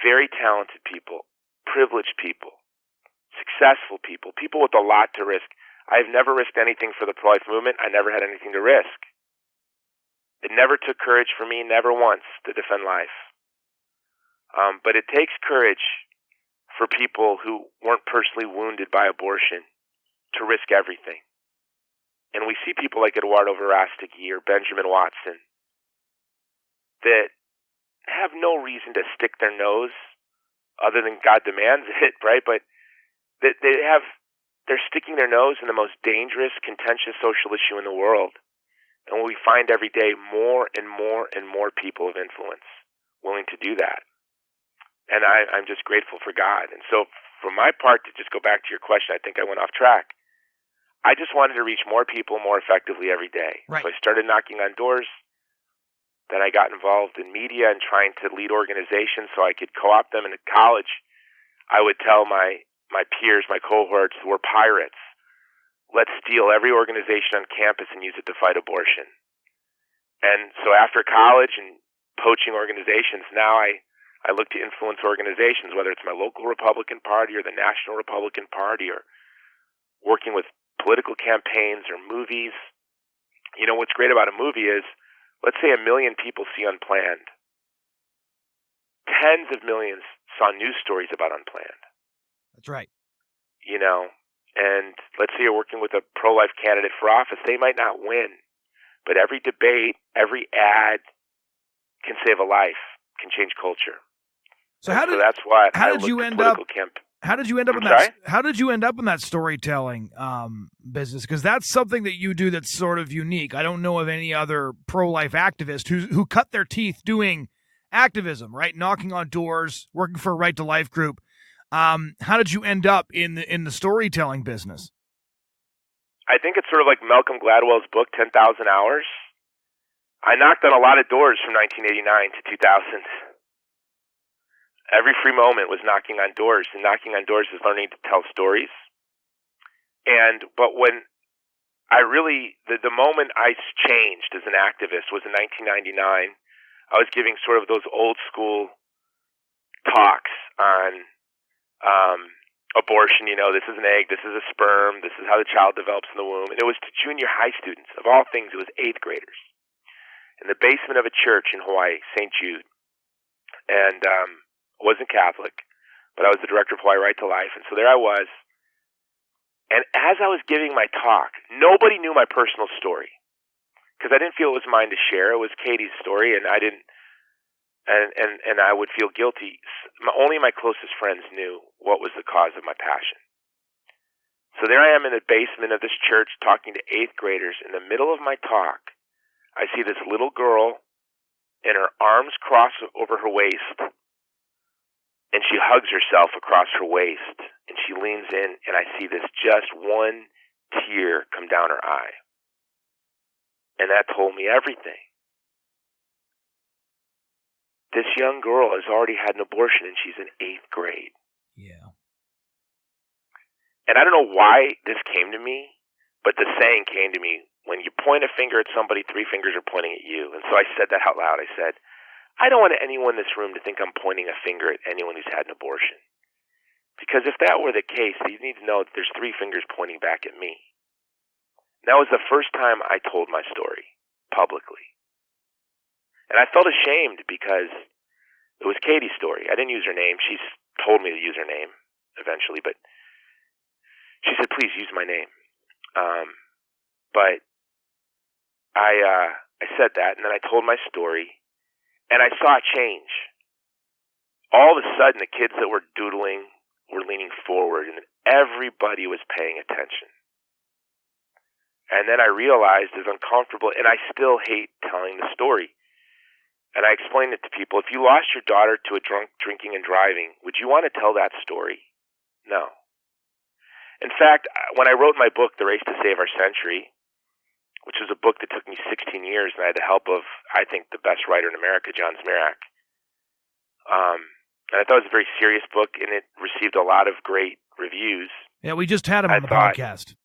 very talented people, privileged people, successful people, people with a lot to risk. I've never risked anything for the pro-life movement. I never had anything to risk. It never took courage for me, never once, to defend life. But it takes courage for people who weren't personally wounded by abortion to risk everything. And we see people like Eduardo Verástegui or Benjamin Watson that have no reason to stick their nose other than God demands it, right? But they're sticking their nose in the most dangerous, contentious social issue in the world. And we find every day more and more and more people of influence willing to do that. And I'm just grateful for God. And so for my part, to just go back to your question, I think I went off track. I just wanted to reach more people more effectively every day. Right. So I started knocking on doors. Then I got involved in media and trying to lead organizations so I could co-opt them. And at college, I would tell my peers, my cohorts, we're pirates. Let's steal every organization on campus and use it to fight abortion. And so after college and poaching organizations, now I look to influence organizations, whether it's my local Republican Party or the National Republican Party or working with political campaigns or movies. You know, what's great about a movie is, let's say 1 million people see Unplanned. Tens of millions saw news stories about Unplanned. That's right. You know, and let's say you're working with a pro-life candidate for office. They might not win, but every debate, every ad can save a life, can change culture. So that's why how did you end up in that storytelling business? Because that's something that you do that's sort of unique. I don't know of any other pro-life activist who cut their teeth doing activism, right? Knocking on doors, working for a Right to Life group. How did you end up in the storytelling business? I think it's sort of like Malcolm Gladwell's book, 10,000 Hours. I knocked on a lot of doors from 1989 to 2000. Every free moment was knocking on doors, and knocking on doors is learning to tell stories. But when the moment I changed as an activist was in 1999. I was giving sort of those old school talks on abortion. You know, this is an egg, this is a sperm, this is how the child develops in the womb. And it was to junior high students. Of all things, it was 8th graders in the basement of a church in Hawaii, St. Jude. And I wasn't Catholic, but I was the director of Hawaii Right to Life. And so there I was. And as I was giving my talk, nobody knew my personal story because I didn't feel it was mine to share. It was Katie's story, and I didn't, and I would feel guilty. Only my closest friends knew what was the cause of my passion. So there I am in the basement of this church talking to 8th graders. In the middle of my talk, I see this little girl and her arms crossed over her waist, and she hugs herself across her waist, and she leans in, and I see this just one tear come down her eye. And that told me everything. This young girl has already had an abortion, and she's in 8th grade. Yeah. And I don't know why this came to me, but the saying came to me, when you point a finger at somebody, 3 fingers are pointing at you. And so I said that out loud. I said, I don't want anyone in this room to think I'm pointing a finger at anyone who's had an abortion. Because if that were the case, you need to know that there's 3 fingers pointing back at me. And that was the first time I told my story publicly. And I felt ashamed because it was Katie's story. I didn't use her name. She's told me to use her name eventually, but she said, please use my name. But I said that, and then I told my story, and I saw it change. All of a sudden, the kids that were doodling were leaning forward, and everybody was paying attention. And then I realized it was uncomfortable, and I still hate telling the story. And I explained it to people. If you lost your daughter to a drinking and driving, would you want to tell that story? No. In fact, when I wrote my book, The Race to Save Our Century, which was a book that took me 16 years, and I had the help of, I think, the best writer in America, John Zmirak, And I thought it was a very serious book, and it received a lot of great reviews. Yeah, we just had him on the podcast.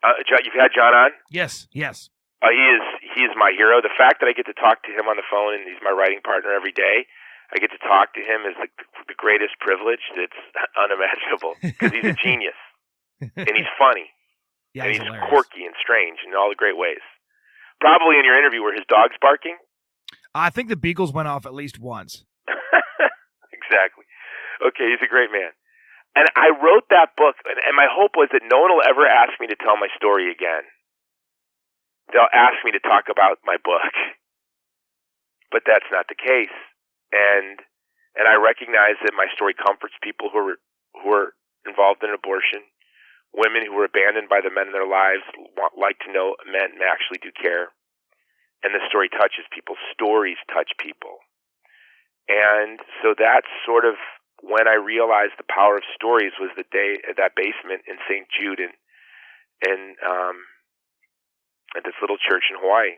You've had John on? Yes. He is my hero. The fact that I get to talk to him on the phone, and he's my writing partner every day, I get to talk to him is the greatest privilege that's unimaginable, because he's a genius, and he's funny, and he's hilarious. Quirky and strange in all the great ways. Probably in your interview, were his dogs barking? I think the beagles went off at least once. Exactly. Okay, he's a great man. And I wrote that book, and my hope was that no one will ever ask me to tell my story again. They'll ask me to talk about my book. But that's not the case. And I recognize that my story comforts people who are involved in abortion, women who were abandoned by the men in their lives, like to know men actually do care. And the story touches people. Stories touch people. And so that's sort of when I realized the power of stories was the day at that basement in St. Jude at this little church in Hawaii.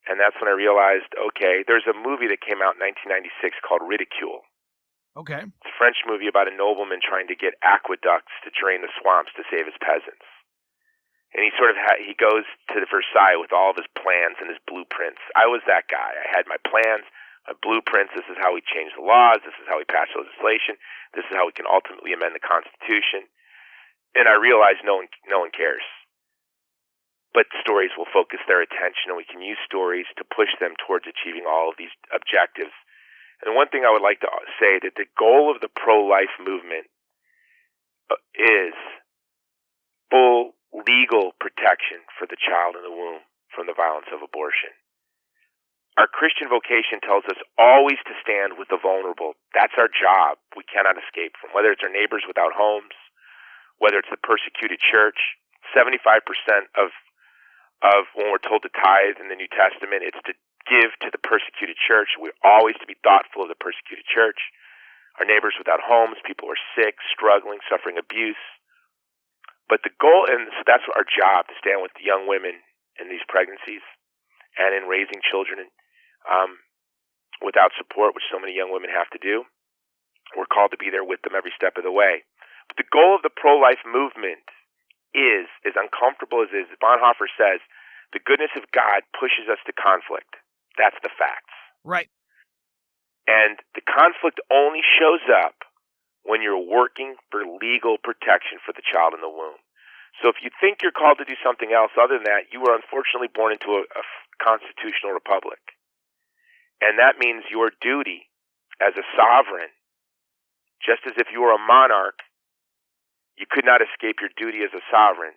And that's when I realized, okay, there's a movie that came out in 1996 called Ridicule. Okay. It's a French movie about a nobleman trying to get aqueducts to drain the swamps to save his peasants. And he sort of he goes to Versailles with all of his plans and his blueprints. I was that guy. I had my plans, my blueprints. This is how we change the laws. This is how we pass legislation. This is how we can ultimately amend the Constitution. And I realized no one cares. But stories will focus their attention, and we can use stories to push them towards achieving all of these objectives. And one thing I would like to say that the goal of the pro-life movement is full legal protection for the child in the womb from the violence of abortion. Our Christian vocation tells us always to stand with the vulnerable. That's our job. We cannot escape from, whether it's our neighbors without homes, whether it's the persecuted church. 75% of when we're told to tithe in the New Testament, it's to give to the persecuted church. We're always to be thoughtful of the persecuted church. Our neighbors without homes, people who are sick, struggling, suffering abuse. But the goal, and so that's our job, to stand with the young women in these pregnancies and in raising children without support, which so many young women have to do. We're called to be there with them every step of the way. But the goal of the pro-life movement is, as uncomfortable as it is, Bonhoeffer says, the goodness of God pushes us to conflict. That's the facts. Right. And the conflict only shows up when you're working for legal protection for the child in the womb. So if you think you're called to do something else other than that, you were unfortunately born into a constitutional republic. And that means your duty as a sovereign, just as if you were a monarch, you could not escape your duty as a sovereign.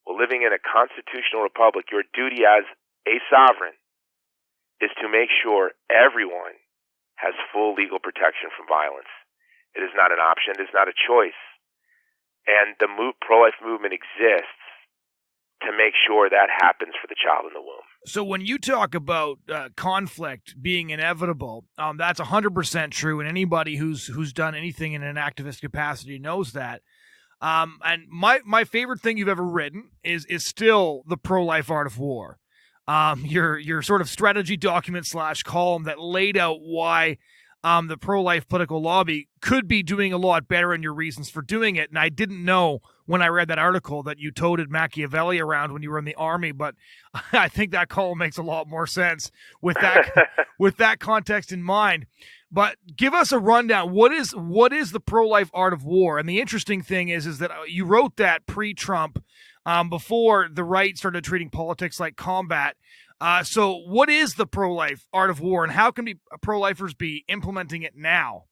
Well, living in a constitutional republic, your duty as a sovereign is to make sure everyone has full legal protection from violence. It is not an option. It is not a choice. And the pro-life movement exists to make sure that happens for the child in the womb. So when you talk about conflict being inevitable, that's 100% true, and anybody who's done anything in an activist capacity knows that. And my favorite thing you've ever written is still The Pro-Life Art of War. Your sort of strategy document / column that laid out why the pro-life political lobby could be doing a lot better and your reasons for doing it. And I didn't know when I read that article that you toted Machiavelli around when you were in the army, but I think that column makes a lot more sense with that context in mind. But give us a rundown. What is the pro-life art of war? And the interesting thing is that you wrote that pre-Trump, before the right started treating politics like combat. So what is the pro-life art of war, and how can pro-lifers be implementing it now?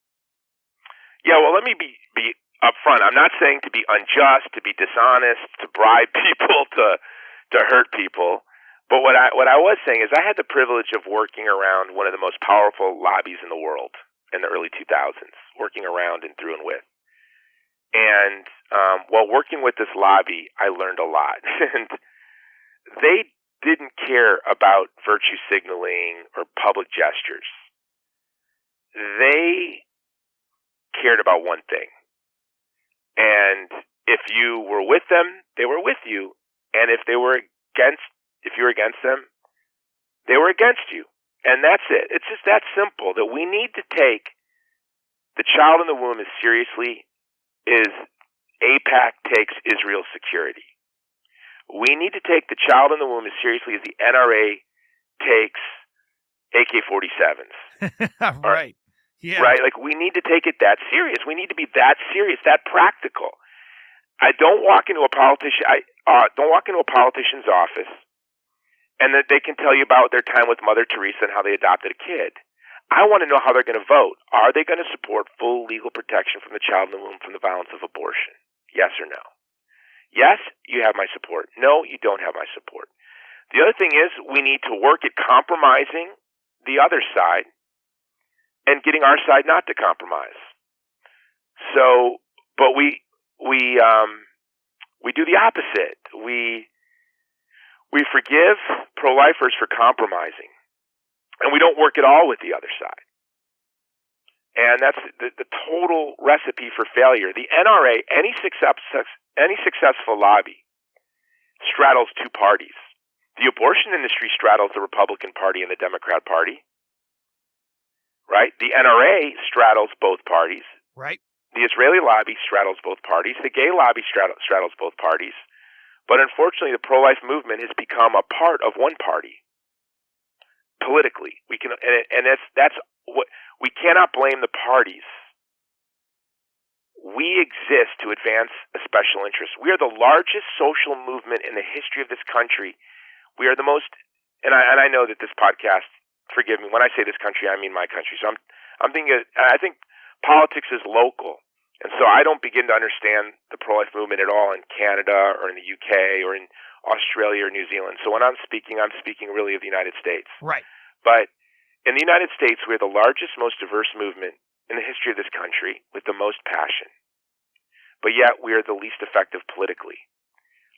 Yeah, well, let me be upfront. I'm not saying to be unjust, to be dishonest, to bribe people, to hurt people. But what I was saying is I had the privilege of working around one of the most powerful lobbies in the world in the early 2000s, working around and through and with. And while working with this lobby, I learned a lot. And they didn't care about virtue signaling or public gestures. They cared about one thing. And if you were with them, they were with you. And if you were against them, they were against you. And that's it. It's just that simple, that we need to take the child in the womb as seriously as AIPAC takes Israel's security. We need to take the child in the womb as seriously as the NRA takes AK-47s. Right. Yeah. Right? Like, we need to take it that serious. We need to be that serious, that practical. I don't walk into a politician's office and that they can tell you about their time with Mother Teresa and how they adopted a kid. I want to know how they're going to vote. Are they going to support full legal protection from the child in the womb from the violence of abortion? Yes or no? Yes, you have my support. No, you don't have my support. The other thing is we need to work at compromising the other side and getting our side not to compromise. So, but we do the opposite. We forgive pro-lifers for compromising, and we don't work at all with the other side. And that's the total recipe for failure. The NRA, any successful lobby, straddles two parties. The abortion industry straddles the Republican Party and the Democrat Party. Right? The NRA straddles both parties. Right. The Israeli lobby straddles both parties. The gay lobby straddles both parties. But unfortunately, the pro-life movement has become a part of one party politically. We can, and that's what we cannot blame the parties. We exist to advance a special interest. We are the largest social movement in the history of this country. We are the most, and I know that this podcast, forgive me, when I say this country, I mean my country. So I'm thinking, I think politics is local. And so I don't begin to understand the pro-life movement at all in Canada or in the UK or in Australia or New Zealand. So when I'm speaking really of the United States. Right. But in the United States, we're the largest, most diverse movement in the history of this country with the most passion. But yet we are the least effective politically.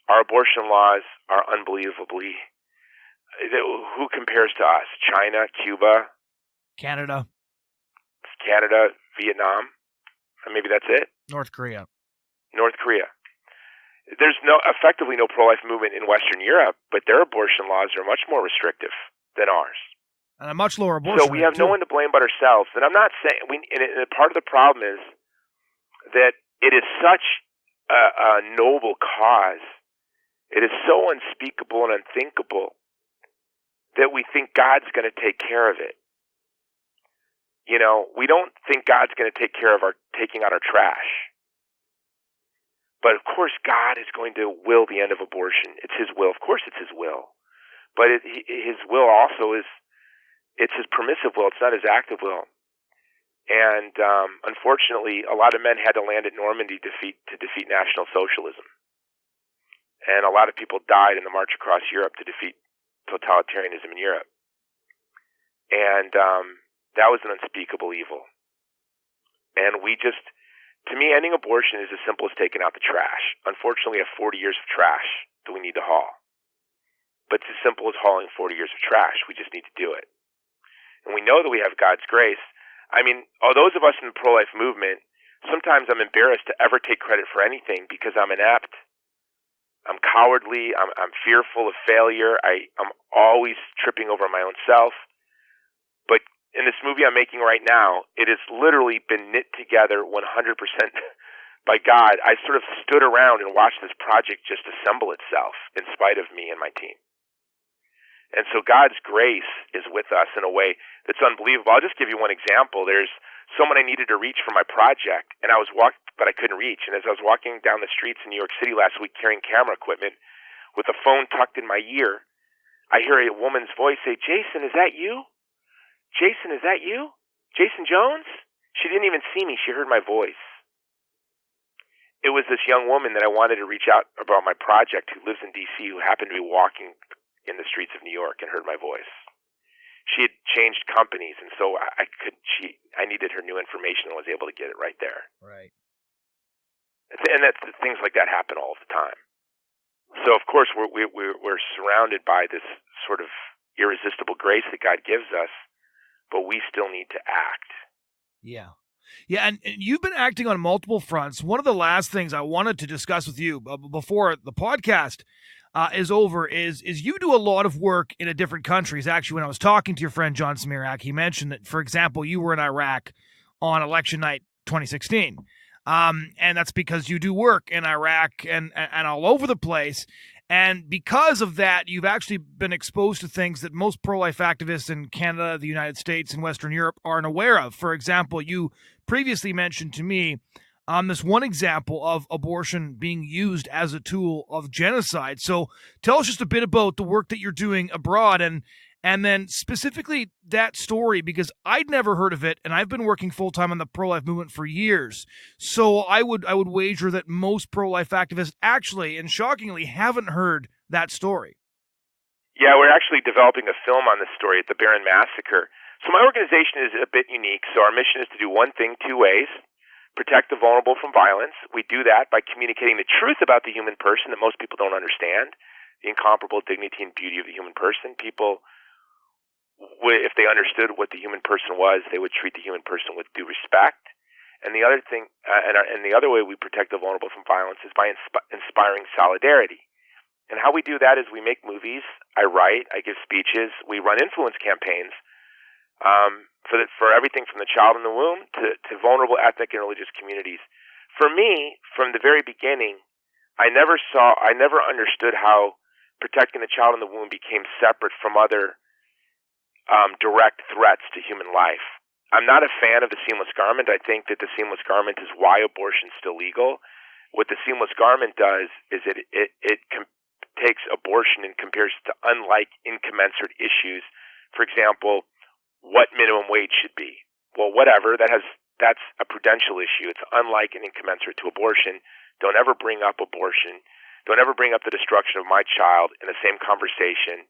Our abortion laws are unbelievably, who compares to us? China, Cuba? Canada, Vietnam? Maybe that's it? North Korea. There's effectively no pro-life movement in Western Europe, but their abortion laws are much more restrictive than ours. And a much lower abortion rate. So we have no one to blame but ourselves. And I'm not saying, and part of the problem is that it is such a noble cause. It is so unspeakable and unthinkable that we think God's going to take care of it. You know, we don't think God's going to take care of our taking out our trash. But of course, God is going to will the end of abortion. It's His will. Of course, it's His will. But His will also is, it's His permissive will. It's not His active will. And unfortunately, a lot of men had to land at Normandy to defeat National Socialism. And a lot of people died in the march across Europe to defeat totalitarianism in Europe. And that was an unspeakable evil. And to me, ending abortion is as simple as taking out the trash. Unfortunately, we have 40 years of trash that we need to haul. But it's as simple as hauling 40 years of trash. We just need to do it. And we know that we have God's grace. I mean, those of us in the pro-life movement, sometimes I'm embarrassed to ever take credit for anything because I'm inept. I'm cowardly. I'm fearful of failure. I'm always tripping over my own self. But in this movie I'm making right now, it has literally been knit together 100% by God. I sort of stood around and watched this project just assemble itself in spite of me and my team. And so God's grace is with us in a way that's unbelievable. I'll just give you one example. There's someone I needed to reach for my project, and but I couldn't reach. And as I was walking down the streets in New York City last week carrying camera equipment with a phone tucked in my ear, I hear a woman's voice say, "Jason, is that you? Jason, is that you? Jason Jones?" She didn't even see me. She heard my voice. It was this young woman that I wanted to reach out about my project who lives in D.C., who happened to be walking in the streets of New York and heard my voice. She had changed companies, and so I needed her new information and was able to get it right there. Right. And things like that happen all the time. So of course we're surrounded by this sort of irresistible grace that God gives us, but we still need to act. Yeah. Yeah, and you've been acting on multiple fronts. One of the last things I wanted to discuss with you before the podcast is over is you do a lot of work in different countries. Actually, when I was talking to your friend John Smirak, he mentioned that, for example, you were in Iraq on election night 2016. And that's because you do work in Iraq and all over the place. And because of that, you've actually been exposed to things that most pro-life activists in Canada, the United States, and Western Europe aren't aware of. For example, you previously mentioned to me this one example of abortion being used as a tool of genocide. So tell us just a bit about the work that you're doing abroad and then specifically that story, because I'd never heard of it, and I've been working full-time on the pro-life movement for years. So I would wager that most pro-life activists actually, and shockingly, haven't heard that story. Yeah, we're actually developing a film on this story at the Barron Massacre. So my organization is a bit unique. So our mission is to do one thing two ways: protect the vulnerable from violence. We do that by communicating the truth about the human person that most people don't understand, the incomparable dignity and beauty of the human person. People, if they understood what the human person was, they would treat the human person with due respect. And the other thing, and the other way we protect the vulnerable from violence is by inspiring solidarity. And how we do that is we make movies, I write, I give speeches, we run influence campaigns for everything from the child in the womb to vulnerable ethnic and religious communities. For me, from the very beginning, I never understood how protecting the child in the womb became separate from other direct threats to human life. I'm not a fan of the seamless garment. I think that the seamless garment is why abortion is still legal. What the seamless garment does is it takes abortion and compares it to unlike incommensurate issues. For example, what minimum wage should be. Well, whatever. That's a prudential issue. It's unlike and incommensurate to abortion. Don't ever bring up abortion. Don't ever bring up the destruction of my child in the same conversation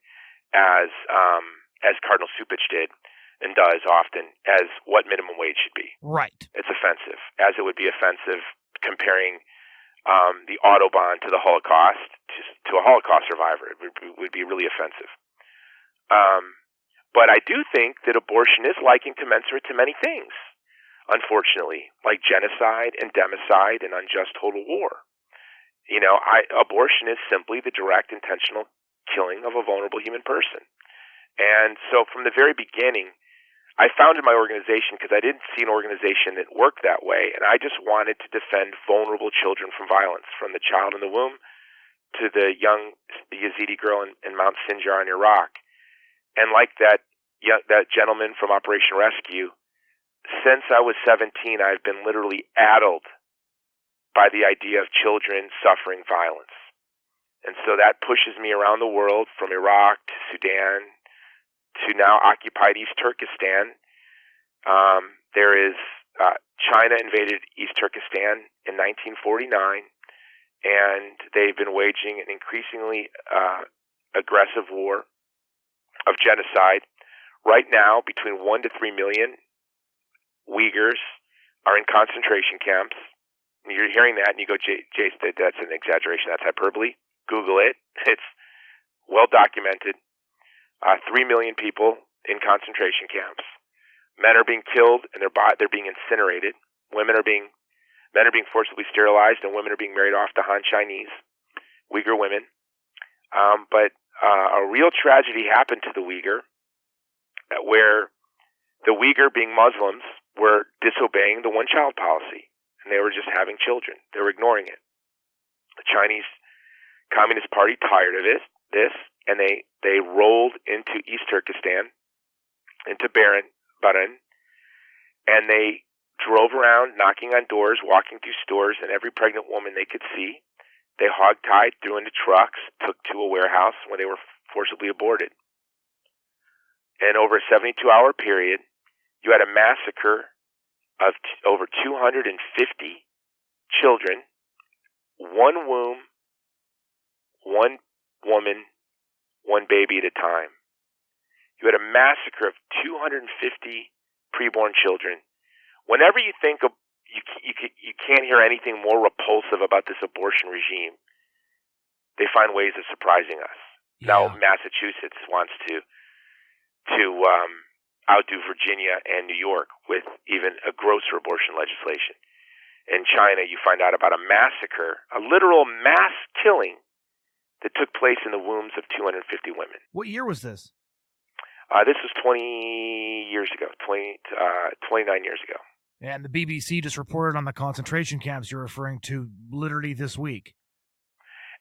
as Cardinal Cupich did and does often, as what minimum wage should be. Right. It's offensive, as it would be offensive comparing the Autobahn to the Holocaust to a Holocaust survivor. It would be really offensive. But I do think that abortion is like and commensurate to many things, unfortunately, like genocide and democide and unjust total war. Abortion is simply the direct intentional killing of a vulnerable human person. And so from the very beginning, I founded my organization because I didn't see an organization that worked that way, and I just wanted to defend vulnerable children from violence, from the child in the womb to the young Yazidi girl in Mount Sinjar in Iraq. And like that gentleman from Operation Rescue, since I was 17, I've been literally addled by the idea of children suffering violence. And so that pushes me around the world, from Iraq to Sudan to now occupied East Turkestan. China invaded East Turkestan in 1949, and they've been waging an increasingly aggressive war of genocide. Right now, between 1 to 3 million Uyghurs are in concentration camps. You're hearing that, and you go, Jace, that's an exaggeration. That's hyperbole. Google it. It's well documented. 3 million people in concentration camps. Men are being killed, and they're being incinerated. Men are being forcibly sterilized, and women are being married off to Han Chinese, Uyghur women. But a real tragedy happened to the Uyghur, where the Uyghur, being Muslims, were disobeying the one-child policy, and they were just having children. They were ignoring it. The Chinese Communist Party tired of this, and they rolled into East Turkestan, into Barron, and they drove around, knocking on doors, walking through stores, and every pregnant woman they could see, they hogtied, threw into trucks, took to a warehouse where they were forcibly aborted. And over a 72-hour period, you had a massacre of over 250 children, one womb, one woman, one baby at a time. You had a massacre of 250 preborn children. Whenever you think of, you can't hear anything more repulsive about this abortion regime, they find ways of surprising us. Yeah. Now Massachusetts wants to outdo Virginia and New York with even a grosser abortion legislation. In China, you find out about a massacre, a literal mass killing that took place in the wombs of 250 women. What year was this? This was 20 years ago, 29 years ago. And the BBC just reported on the concentration camps you're referring to literally this week.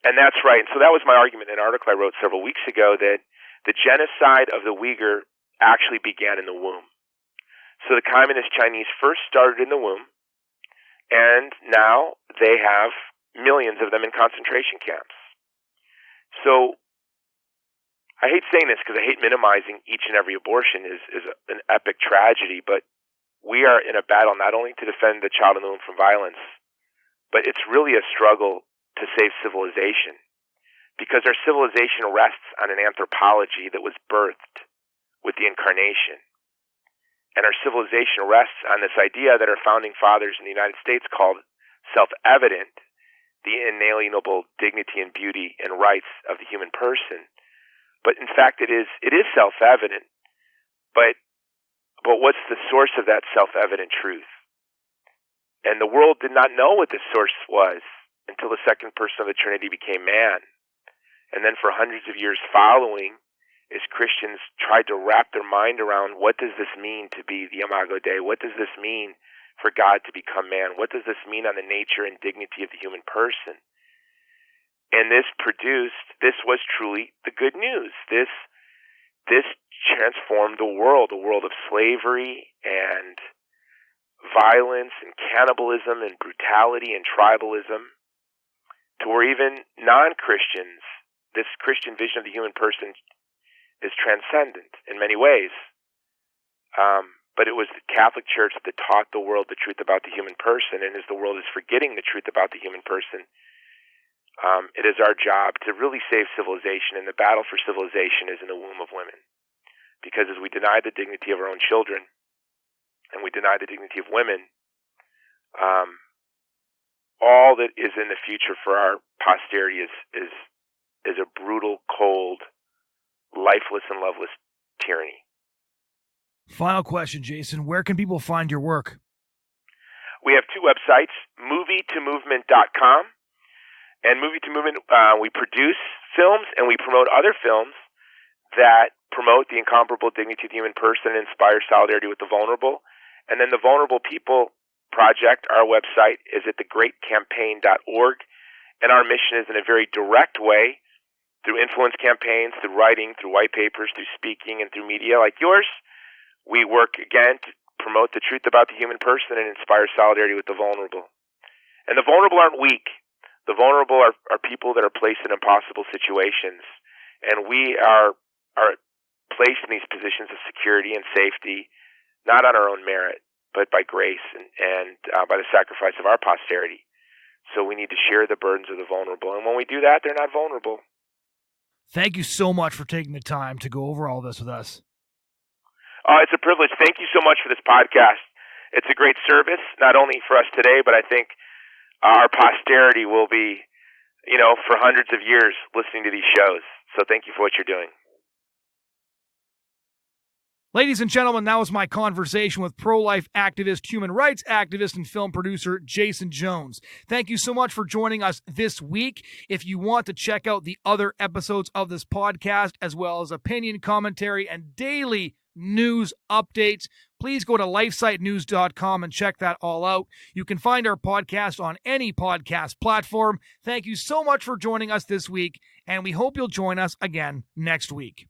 And that's right. And so that was my argument in an article I wrote several weeks ago, that the genocide of the Uyghur actually began in the womb. So the Communist Chinese first started in the womb, and now they have millions of them in concentration camps. So I hate saying this because I hate minimizing each and every abortion is an epic tragedy, but we are in a battle not only to defend the child in the womb from violence, but it's really a struggle to save civilization, because our civilization rests on an anthropology that was birthed with the incarnation. And our civilization rests on this idea that our founding fathers in the United States called self-evident, the inalienable dignity and beauty and rights of the human person. But in fact, it is self-evident. But what's the source of that self-evident truth? And the world did not know what the source was until the second person of the Trinity became man. And then for hundreds of years following, as Christians tried to wrap their mind around, what does this mean to be the Imago Dei? What does this mean for God to become man? What does this mean on the nature and dignity of the human person? And this was truly the good news. This transformed the world of slavery and violence and cannibalism and brutality and tribalism, to where even non-Christians, this Christian vision of the human person is transcendent in many ways. But it was the Catholic Church that taught the world the truth about the human person, and as the world is forgetting the truth about the human person, it is our job to really save civilization, and the battle for civilization is in the womb of women. Because as we deny the dignity of our own children, and we deny the dignity of women, all that is in the future for our posterity is a brutal, cold, lifeless, and loveless tyranny. Final question, Jason. Where can people find your work? We have two websites, movie2movement.com. And Movie to Movement, we produce films and we promote other films that promote the incomparable dignity of the human person and inspire solidarity with the vulnerable. And then the Vulnerable People Project, our website, is at thegreatcampaign.org. And our mission is in a very direct way, through influence campaigns, through writing, through white papers, through speaking, and through media like yours. We work, again, to promote the truth about the human person and inspire solidarity with the vulnerable. And the vulnerable aren't weak. The vulnerable are people that are placed in impossible situations. And we are placed in these positions of security and safety, not on our own merit, but by grace and by the sacrifice of our posterity. So we need to share the burdens of the vulnerable. And when we do that, they're not vulnerable. Thank you so much for taking the time to go over all this with us. It's a privilege. Thank you so much for this podcast. It's a great service, not only for us today, but I think our posterity will be, for hundreds of years listening to these shows. So thank you for what you're doing. Ladies and gentlemen, that was my conversation with pro-life activist, human rights activist, and film producer Jason Jones. Thank you so much for joining us this week. If you want to check out the other episodes of this podcast, as well as opinion commentary and daily news updates, please go to lifesitenews.com and check that all out. You can find our podcast on any podcast platform. Thank you so much for joining us this week, and we hope you'll join us again next week.